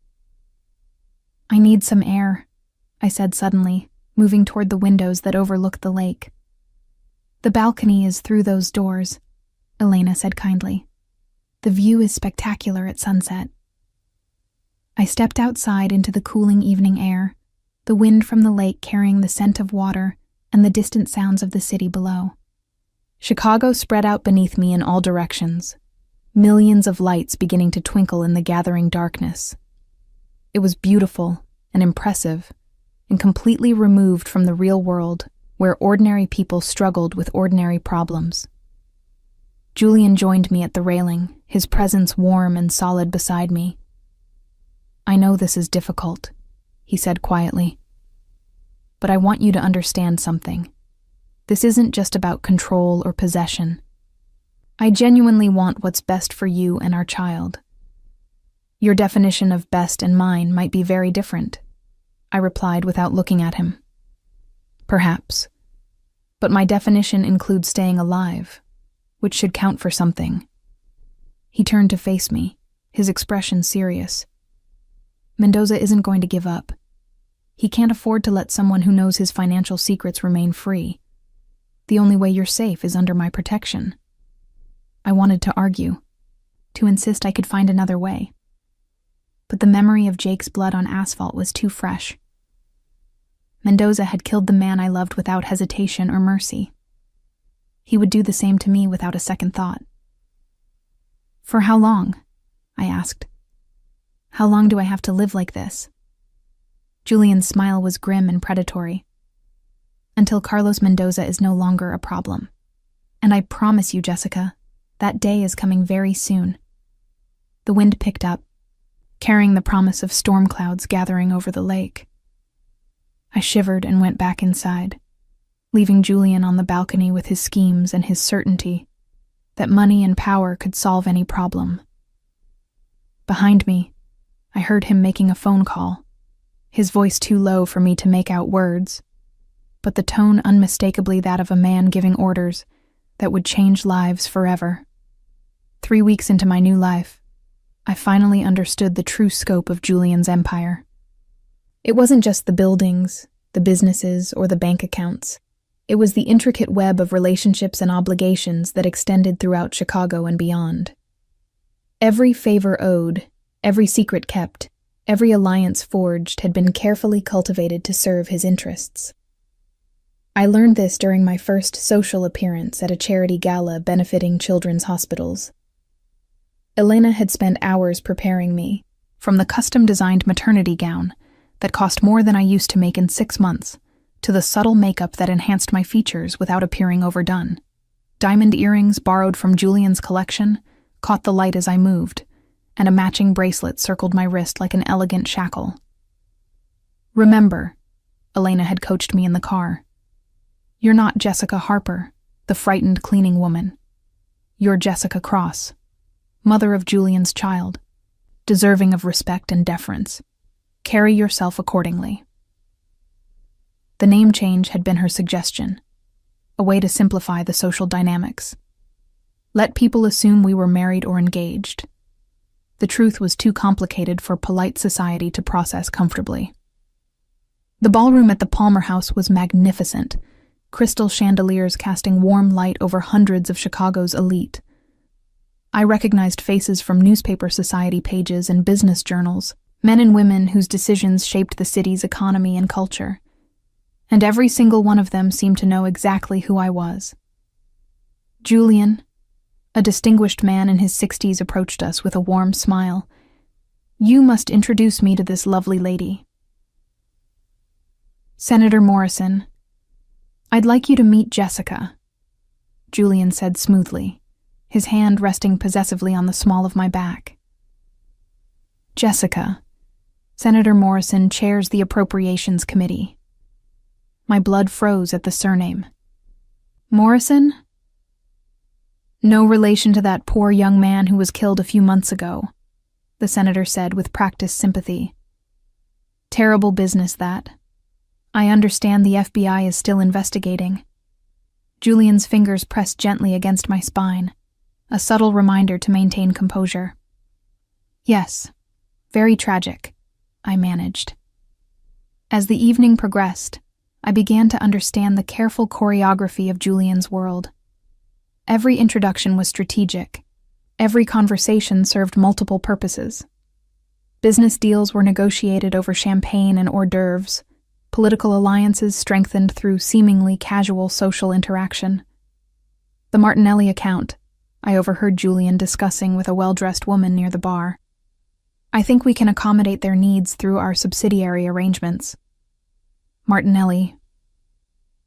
"I need some air," I said suddenly, moving toward the windows that overlooked the lake. "The balcony is through those doors," Elena said kindly. "The view is spectacular at sunset." I stepped outside into the cooling evening air, the wind from the lake carrying the scent of water and the distant sounds of the city below. Chicago spread out beneath me in all directions, millions of lights beginning to twinkle in the gathering darkness. It was beautiful and impressive, and completely removed from the real world where ordinary people struggled with ordinary problems. Julian joined me at the railing, his presence warm and solid beside me. "I know this is difficult," he said quietly, "but I want you to understand something. This isn't just about control or possession. I genuinely want what's best for you and our child. Your definition of best and mine might be very different," I replied without looking at him. "Perhaps. But my definition includes staying alive, which should count for something." He turned to face me, his expression serious. "Mendoza isn't going to give up. He can't afford to let someone who knows his financial secrets remain free. The only way you're safe is under my protection." I wanted to argue, to insist I could find another way. But the memory of Jake's blood on asphalt was too fresh. Mendoza had killed the man I loved without hesitation or mercy. He would do the same to me without a second thought. "For how long?" I asked. "How long do I have to live like this?" Julian's smile was grim and predatory. "Until Carlos Mendoza is no longer a problem. And I promise you, Jessica, that day is coming very soon." The wind picked up, carrying the promise of storm clouds gathering over the lake. I shivered and went back inside, leaving Julian on the balcony with his schemes and his certainty that money and power could solve any problem. Behind me, I heard him making a phone call, his voice too low for me to make out words, but the tone unmistakably that of a man giving orders that would change lives forever. 3 weeks into my new life, I finally understood the true scope of Julian's empire. It wasn't just the buildings, the businesses, or the bank accounts. It was the intricate web of relationships and obligations that extended throughout Chicago and beyond. Every favor owed, every secret kept, every alliance forged had been carefully cultivated to serve his interests. I learned this during my first social appearance at a charity gala benefiting children's hospitals. Elena had spent hours preparing me, from the custom-designed maternity gown that cost more than I used to make in 6 months, to the subtle makeup that enhanced my features without appearing overdone. Diamond earrings borrowed from Julian's collection caught the light as I moved, and a matching bracelet circled my wrist like an elegant shackle. "Remember," Elena had coached me in the car, "you're not Jessica Harper, the frightened cleaning woman. You're Jessica Cross, mother of Julian's child, deserving of respect and deference. Carry yourself accordingly." The name change had been her suggestion, a way to simplify the social dynamics. Let people assume we were married or engaged. The truth was too complicated for polite society to process comfortably. The ballroom at the Palmer House was magnificent, crystal chandeliers casting warm light over hundreds of Chicago's elite. I recognized faces from newspaper society pages and business journals, men and women whose decisions shaped the city's economy and culture. And every single one of them seemed to know exactly who I was. Julian, a distinguished man in his 60s, approached us with a warm smile. "You must introduce me to this lovely lady." "Senator Morrison, I'd like you to meet Jessica," Julian said smoothly, his hand resting possessively on the small of my back. "Jessica, Senator Morrison chairs the Appropriations Committee." My blood froze at the surname. "Morrison? No relation to that poor young man who was killed a few months ago," the senator said with practiced sympathy. "Terrible business, that. I understand the FBI is still investigating. Julian's fingers pressed gently against my spine, a subtle reminder to maintain composure. Yes, very tragic, I managed. As the evening progressed, I began to understand the careful choreography of Julian's world. Every introduction was strategic. Every conversation served multiple purposes. Business deals were negotiated over champagne and hors d'oeuvres, political alliances strengthened through seemingly casual social interaction. The Martinelli account, I overheard Julian discussing with a well-dressed woman near the bar. I think we can accommodate their needs through our subsidiary arrangements. Martinelli.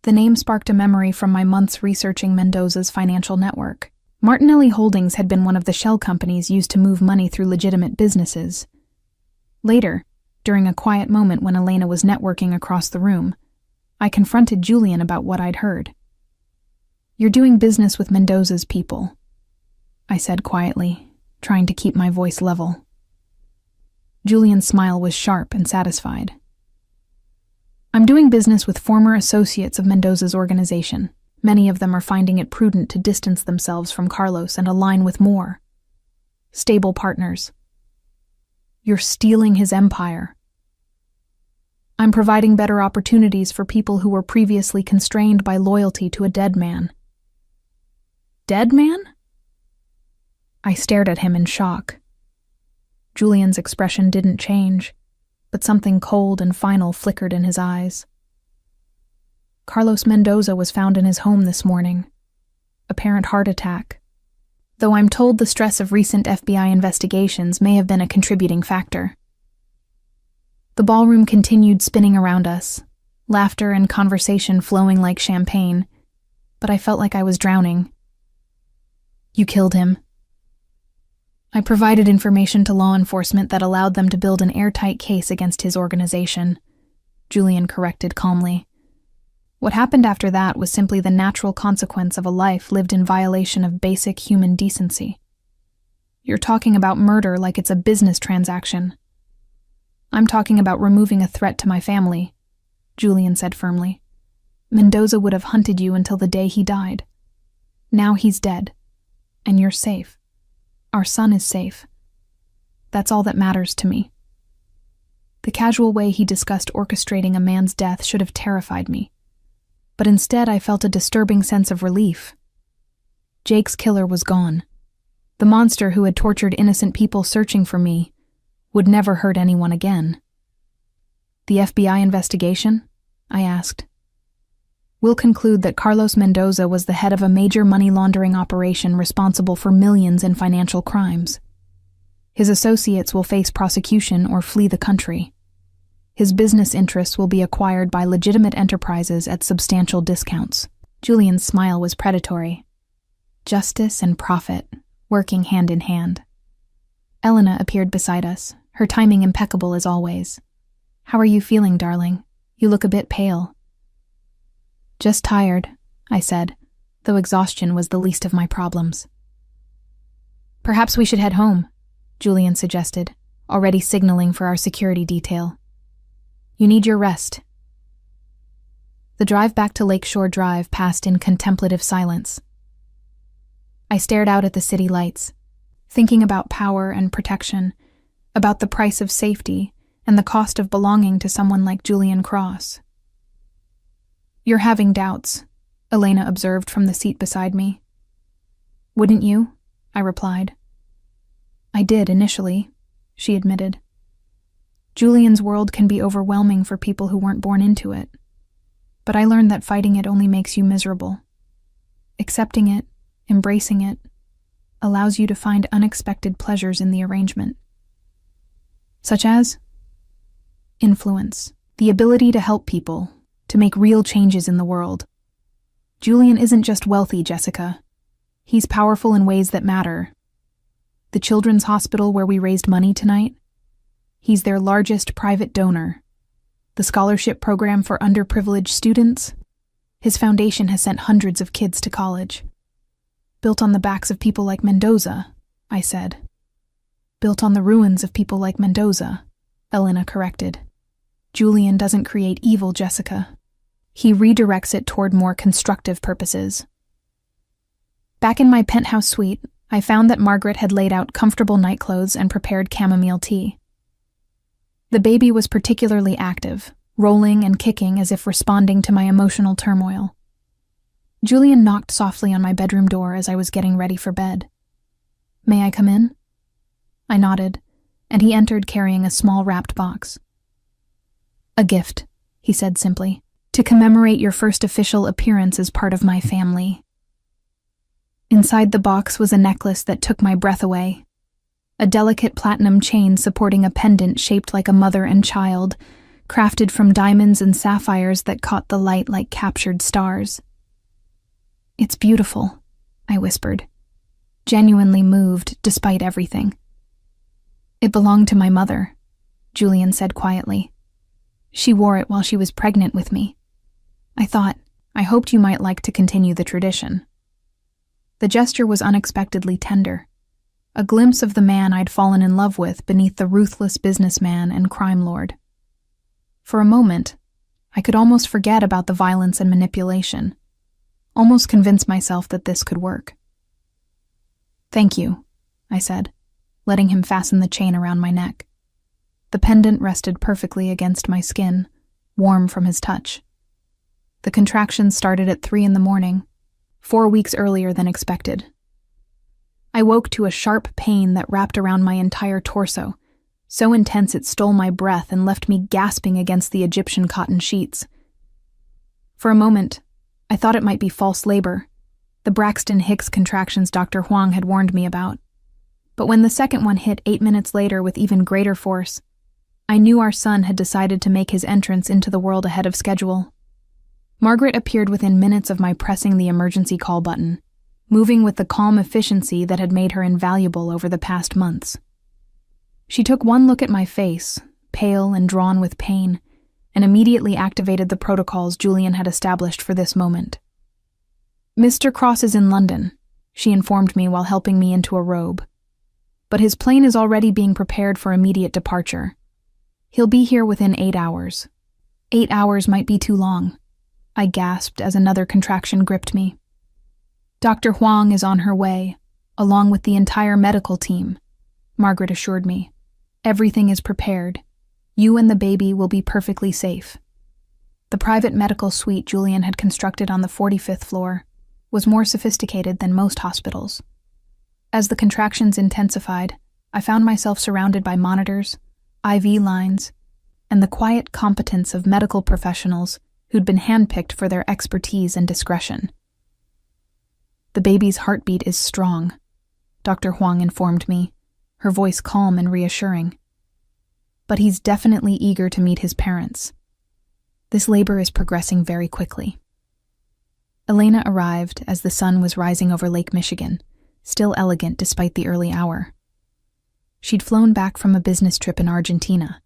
The name sparked a memory from my months researching Mendoza's financial network. Martinelli Holdings had been one of the shell companies used to move money through legitimate businesses. Later, during a quiet moment when Elena was networking across the room, I confronted Julian about what I'd heard. "You're doing business with Mendoza's people," I said quietly, trying to keep my voice level. Julian's smile was sharp and satisfied. "I'm doing business with former associates of Mendoza's organization. Many of them are finding it prudent to distance themselves from Carlos and align with more stable partners. You're stealing his empire. I'm providing better opportunities for people who were previously constrained by loyalty to a dead man." "Dead man?" I stared at him in shock. Julian's expression didn't change, but something cold and final flickered in his eyes. "Carlos Mendoza was found in his home this morning. Apparent heart attack. Though I'm told the stress of recent FBI investigations may have been a contributing factor." The ballroom continued spinning around us, laughter and conversation flowing like champagne, but I felt like I was drowning. "You killed him." I provided information to law enforcement that allowed them to build an airtight case against his organization, Julian corrected calmly. "What happened after that was simply the natural consequence of a life lived in violation of basic human decency. You're talking about murder like it's a business transaction." "I'm talking about removing a threat to my family," Julian said firmly. "Mendoza would have hunted you until the day he died. Now he's dead, and you're safe. Our son is safe. That's all that matters to me." The casual way he discussed orchestrating a man's death should have terrified me. But instead I felt a disturbing sense of relief. Jake's killer was gone. The monster who had tortured innocent people searching for me would never hurt anyone again. "The FBI investigation?" I asked. "We'll conclude that Carlos Mendoza was the head of a major money laundering operation responsible for millions in financial crimes. His associates will face prosecution or flee the country. His business interests will be acquired by legitimate enterprises at substantial discounts." Julian's smile was predatory. Justice and profit, working hand in hand. Elena appeared beside us, her timing impeccable as always. "How are you feeling, darling? You look a bit pale." "Just tired," I said, though exhaustion was the least of my problems. "Perhaps we should head home," Julian suggested, already signaling for our security detail. "You need your rest." The drive back to Lakeshore Drive passed in contemplative silence. I stared out at the city lights, thinking about power and protection, about the price of safety and the cost of belonging to someone like Julian Cross. "You're having doubts," Elena observed from the seat beside me. "Wouldn't you?" I replied. "I did initially," she admitted. "Julian's world can be overwhelming for people who weren't born into it. But I learned that fighting it only makes you miserable. Accepting it, embracing it, allows you to find unexpected pleasures in the arrangement. Such as influence, the ability to help people, to make real changes in the world. Julian isn't just wealthy, Jessica. He's powerful in ways that matter. The children's hospital where we raised money tonight, he's their largest private donor. The scholarship program for underprivileged students, his foundation has sent hundreds of kids to college. Built on the backs of people like Mendoza, I said. Built on the ruins of people like Mendoza, Elena corrected. Julian doesn't create evil, Jessica. He redirects it toward more constructive purposes. Back in my penthouse suite, I found that Margaret had laid out comfortable nightclothes and prepared chamomile tea. The baby was particularly active, rolling and kicking as if responding to my emotional turmoil. Julian knocked softly on my bedroom door as I was getting ready for bed. "May I come in?" I nodded, and he entered carrying a small wrapped box. "A gift," he said simply, "to commemorate your first official appearance as part of my family." Inside the box was a necklace that took my breath away. A delicate platinum chain supporting a pendant shaped like a mother and child, crafted from diamonds and sapphires that caught the light like captured stars. "It's beautiful," I whispered, genuinely moved despite everything. "It belonged to my mother," Julian said quietly. "She wore it while she was pregnant with me. I hoped you might like to continue the tradition." The gesture was unexpectedly tender, a glimpse of the man I'd fallen in love with beneath the ruthless businessman and crime lord. For a moment, I could almost forget about the violence and manipulation, almost convince myself that this could work. "Thank you," I said, letting him fasten the chain around my neck. The pendant rested perfectly against my skin, warm from his touch. The contractions started at 3 a.m, 4 weeks earlier than expected. I woke to a sharp pain that wrapped around my entire torso, so intense it stole my breath and left me gasping against the Egyptian cotton sheets. For a moment, I thought it might be false labor, the Braxton Hicks contractions Dr. Huang had warned me about. But when the second one hit 8 minutes later with even greater force, I knew our son had decided to make his entrance into the world ahead of schedule. Margaret appeared within minutes of my pressing the emergency call button, moving with the calm efficiency that had made her invaluable over the past months. She took one look at my face, pale and drawn with pain, and immediately activated the protocols Julian had established for this moment. "Mr. Cross is in London," she informed me while helping me into a robe. "But his plane is already being prepared for immediate departure. He'll be here within 8 hours. 8 hours might be too long," I gasped as another contraction gripped me. "Dr. Huang is on her way, along with the entire medical team," Margaret assured me. "Everything is prepared. You and the baby will be perfectly safe." The private medical suite Julian had constructed on the 45th floor was more sophisticated than most hospitals. As the contractions intensified, I found myself surrounded by monitors, IV lines, and the quiet competence of medical professionals who'd been handpicked for their expertise and discretion. "The baby's heartbeat is strong," Dr. Huang informed me, her voice calm and reassuring. "But he's definitely eager to meet his parents. This labor is progressing very quickly." Elena arrived as the sun was rising over Lake Michigan, still elegant despite the early hour. She'd flown back from a business trip in Argentina,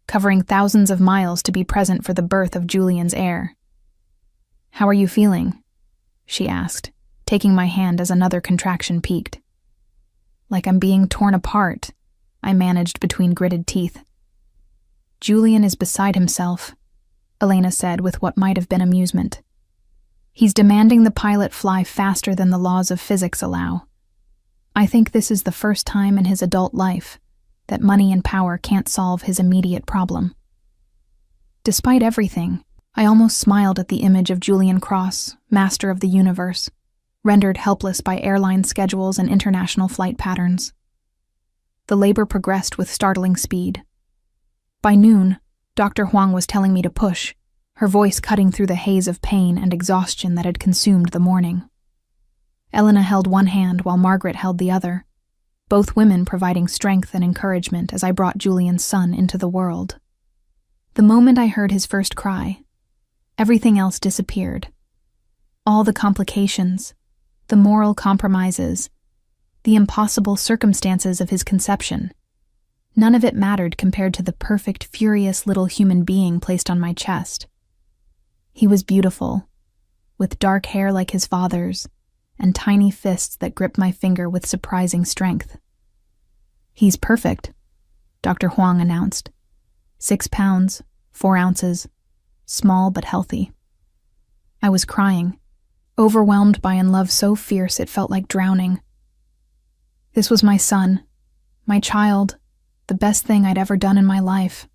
covering thousands of miles to be present for the birth of Julian's heir. "How are you feeling?" she asked, taking my hand as another contraction peaked. "Like I'm being torn apart," I managed between gritted teeth. "Julian is beside himself," Elena said with what might have been amusement. "He's demanding the pilot fly faster than the laws of physics allow. I think this is the first time in his adult life that money and power can't solve his immediate problem." Despite everything, I almost smiled at the image of Julian Cross, master of the universe, rendered helpless by airline schedules and international flight patterns. The labor progressed with startling speed. By noon, Dr. Huang was telling me to push, her voice cutting through the haze of pain and exhaustion that had consumed the morning. Elena held one hand while Margaret held the other, both women providing strength and encouragement as I brought Julian's son into the world. The moment I heard his first cry, everything else disappeared. All the complications, the moral compromises, the impossible circumstances of his conception. None of it mattered compared to the perfect, furious little human being placed on my chest. He was beautiful, with dark hair like his father's, and tiny fists that gripped my finger with surprising strength. "He's perfect," Dr. Huang announced. 6 pounds, 4 ounces, small but healthy. I was crying, overwhelmed by a love so fierce it felt like drowning. This was my son, my child, the best thing I'd ever done in my life.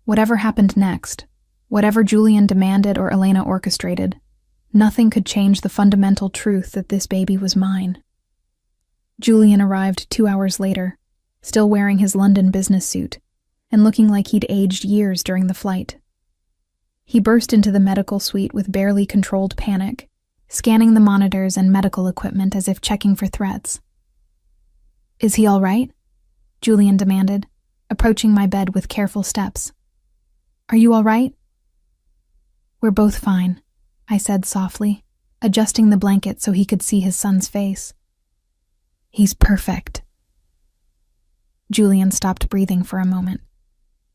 Whatever happened next, whatever Julian demanded or Elena orchestrated, nothing could change the fundamental truth that this baby was mine. Julian arrived 2 hours later, still wearing his London business suit, and looking like he'd aged years during the flight. He burst into the medical suite with barely controlled panic, scanning the monitors and medical equipment as if checking for threats. "Is he all right?" Julian demanded, approaching my bed with careful steps. "Are you all right?" "We're both fine," I said softly, adjusting the blanket so he could see his son's face. "He's perfect." Julian stopped breathing for a moment,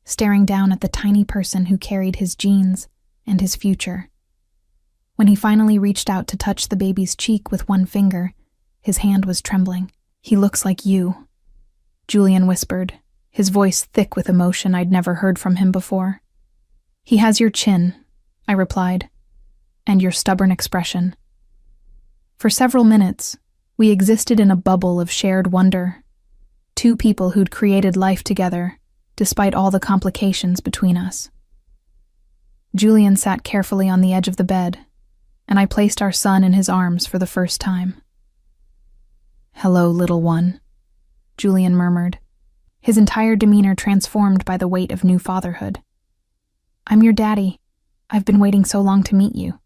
staring down at the tiny person who carried his genes and his future. When he finally reached out to touch the baby's cheek with one finger, his hand was trembling. "He looks like you," Julian whispered, his voice thick with emotion I'd never heard from him before. "He has your chin," I replied, "and your stubborn expression." For several minutes, we existed in a bubble of shared wonder, 2 people who'd created life together, despite all the complications between us. Julian sat carefully on the edge of the bed, and I placed our son in his arms for the first time. "Hello, little one," Julian murmured, his entire demeanor transformed by the weight of new fatherhood. "I'm your daddy. I've been waiting so long to meet you."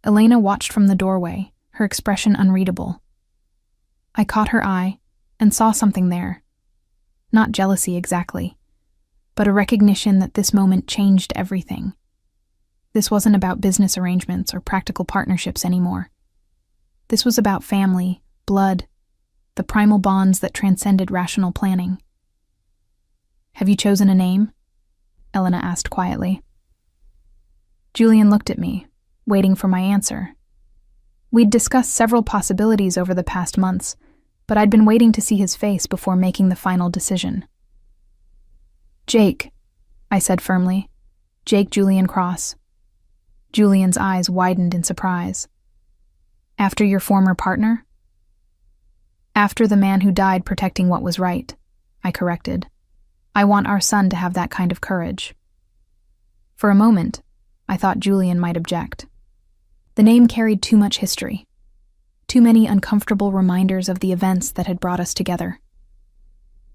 Elena watched from the doorway, her expression unreadable. I caught her eye and saw something there. Not jealousy exactly, but a recognition that this moment changed everything. This wasn't about business arrangements or practical partnerships anymore. This was about family, blood, the primal bonds that transcended rational planning. "Have you chosen a name?" Elena asked quietly. Julian looked at me, waiting for my answer. We'd discussed several possibilities over the past months, but I'd been waiting to see his face before making the final decision. "Jake," I said firmly. "Jake Julian Cross." Julian's eyes widened in surprise. "After your former partner?" "After the man who died protecting what was right," I corrected. "I want our son to have that kind of courage." For a moment, I thought Julian might object. The name carried too much history, too many uncomfortable reminders of the events that had brought us together.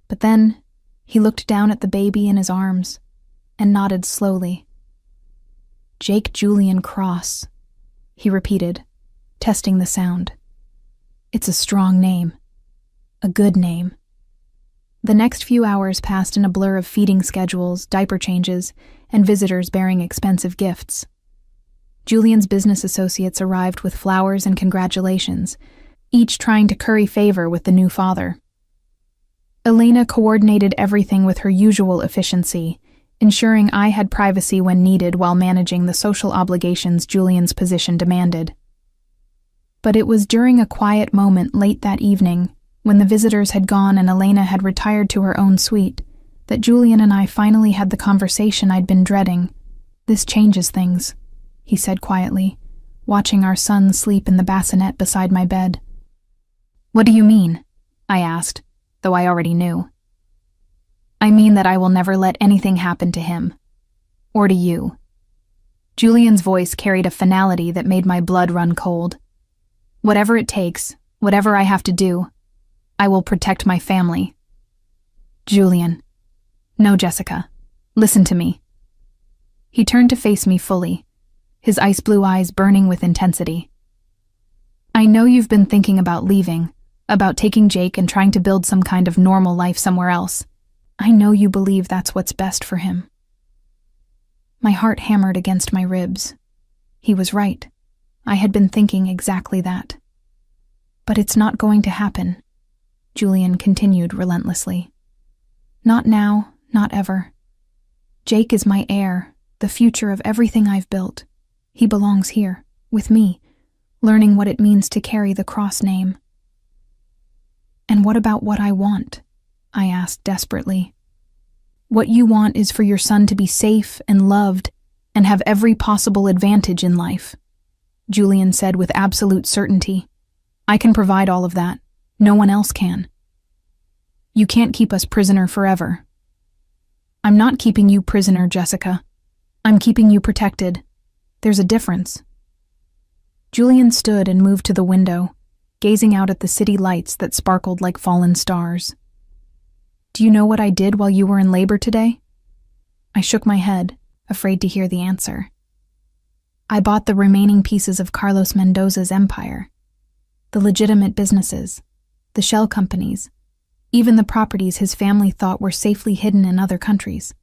But then, he looked down at the baby in his arms and nodded slowly. "Jake Julian Cross," he repeated, testing the sound. "It's a strong name. A good name." The next few hours passed in a blur of feeding schedules, diaper changes, and visitors bearing expensive gifts. Julian's business associates arrived with flowers and congratulations, each trying to curry favor with the new father. Elena coordinated everything with her usual efficiency, ensuring I had privacy when needed while managing the social obligations Julian's position demanded. But it was during a quiet moment late that evening, when the visitors had gone and Elena had retired to her own suite, that Julian and I finally had the conversation I'd been dreading. "This changes things," he said quietly, watching our son sleep in the bassinet beside my bed. "What do you mean?" I asked, though I already knew. "I mean that I will never let anything happen to him. Or to you." Julian's voice carried a finality that made my blood run cold. "Whatever it takes, whatever I have to do, I will protect my family." "Julian." "No, Jessica. Listen to me." He turned to face me fully, his ice blue eyes burning with intensity. "I know you've been thinking about leaving, about taking Jake and trying to build some kind of normal life somewhere else. I know you believe that's what's best for him." My heart hammered against my ribs. He was right. I had been thinking exactly that. "But it's not going to happen," Julian continued relentlessly. "Not now, not ever. Jake is my heir, the future of everything I've built. He belongs here, with me, learning what it means to carry the Cross name." "And what about what I want?" I asked desperately. What you want is for your son to be safe and loved and have every possible advantage in life, Julian said with absolute certainty. I can provide all of that. No one else can. You can't keep us prisoner forever. I'm not keeping you prisoner, Jessica. I'm keeping you protected. There's a difference. Julian stood and moved to the window, gazing out at the city lights that sparkled like fallen stars. Do you know what I did while you were in labor today? I shook my head, afraid to hear the answer. I bought the remaining pieces of Carlos Mendoza's empire. The legitimate businesses, the shell companies, even the properties his family thought were safely hidden in other countries.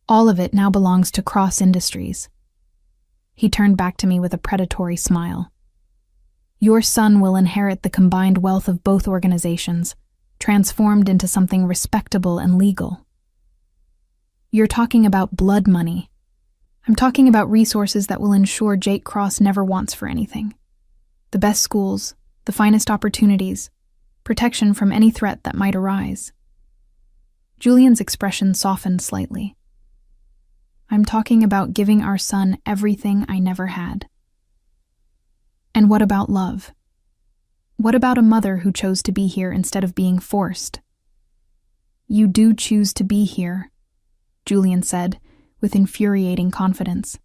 All of it now belongs to Cross Industries. He turned back to me with a predatory smile. Your son will inherit the combined wealth of both organizations, transformed into something respectable and legal. You're talking about blood money. I'm talking about resources that will ensure Jake Cross never wants for anything. The best schools, the finest opportunities, protection from any threat that might arise. Julian's expression softened slightly. I'm talking about giving our son everything I never had. And what about love? What about a mother who chose to be here instead of being forced? You do choose to be here, Julian said, with infuriating confidence.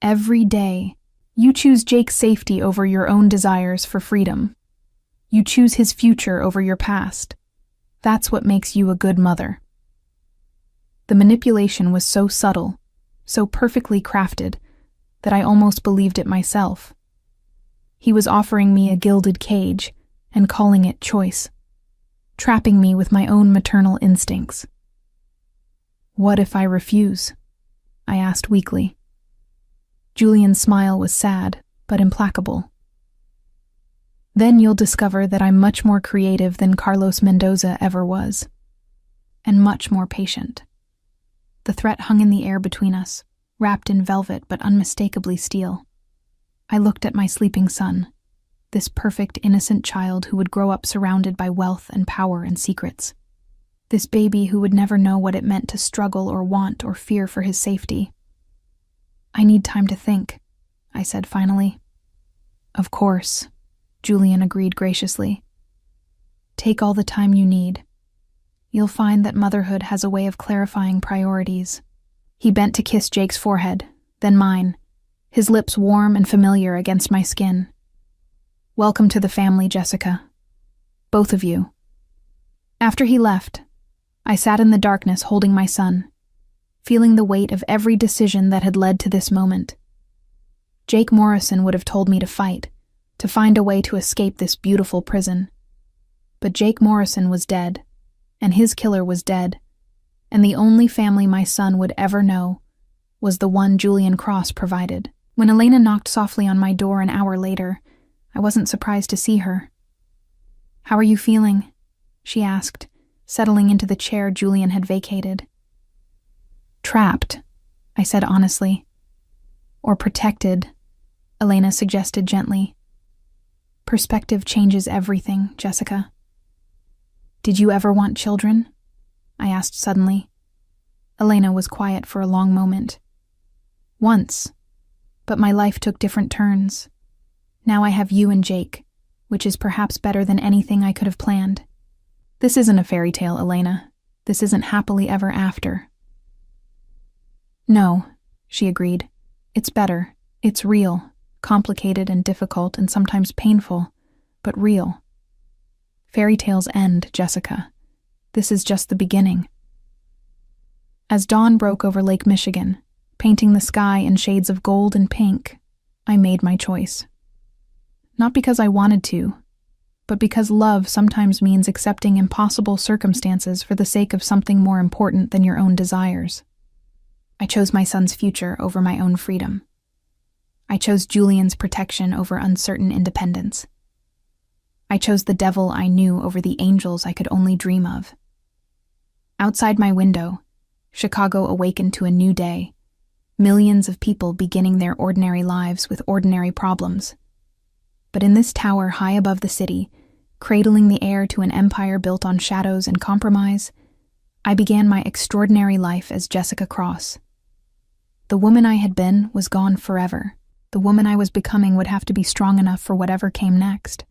Every day, you choose Jake's safety over your own desires for freedom. You choose his future over your past. That's what makes you a good mother. The manipulation was so subtle, so perfectly crafted, that I almost believed it myself. He was offering me a gilded cage and calling it choice, trapping me with my own maternal instincts. What if I refuse? I asked weakly. Julian's smile was sad, but implacable. Then you'll discover that I'm much more creative than Carlos Mendoza ever was, and much more patient. The threat hung in the air between us, wrapped in velvet but unmistakably steel. I looked at my sleeping son, this perfect, innocent child who would grow up surrounded by wealth and power and secrets. This baby who would never know what it meant to struggle or want or fear for his safety. I need time to think, I said finally. Of course, Julian agreed graciously. Take all the time you need. You'll find that motherhood has a way of clarifying priorities. He bent to kiss Jake's forehead, then mine, his lips warm and familiar against my skin. Welcome to the family, Jessica. Both of you. After he left, I sat in the darkness holding my son, feeling the weight of every decision that had led to this moment. Jake Morrison would have told me to fight, to find a way to escape this beautiful prison. But Jake Morrison was dead, and his killer was dead, and the only family my son would ever know was the one Julian Cross provided. When Elena knocked softly on my door an hour later, I wasn't surprised to see her. How are you feeling? She asked, settling into the chair Julian had vacated. Trapped, I said honestly. Or protected, Elena suggested gently. Perspective changes everything, Jessica. Did you ever want children? I asked suddenly. Elena was quiet for a long moment. Once, but my life took different turns. Now I have you and Jake, which is perhaps better than anything I could have planned. This isn't a fairy tale, Elena. This isn't happily ever after. No, she agreed. It's better. It's real, complicated and difficult and sometimes painful, but real. Fairy tales end, Jessica. This is just the beginning. As dawn broke over Lake Michigan, painting the sky in shades of gold and pink, I made my choice. Not because I wanted to, but because love sometimes means accepting impossible circumstances for the sake of something more important than your own desires. I chose my son's future over my own freedom. I chose Julian's protection over uncertain independence. I chose the devil I knew over the angels I could only dream of. Outside my window, Chicago awakened to a new day, millions of people beginning their ordinary lives with ordinary problems. But in this tower high above the city, cradling the air to an empire built on shadows and compromise, I began my extraordinary life as Jessica Cross. The woman I had been was gone forever. The woman I was becoming would have to be strong enough for whatever came next.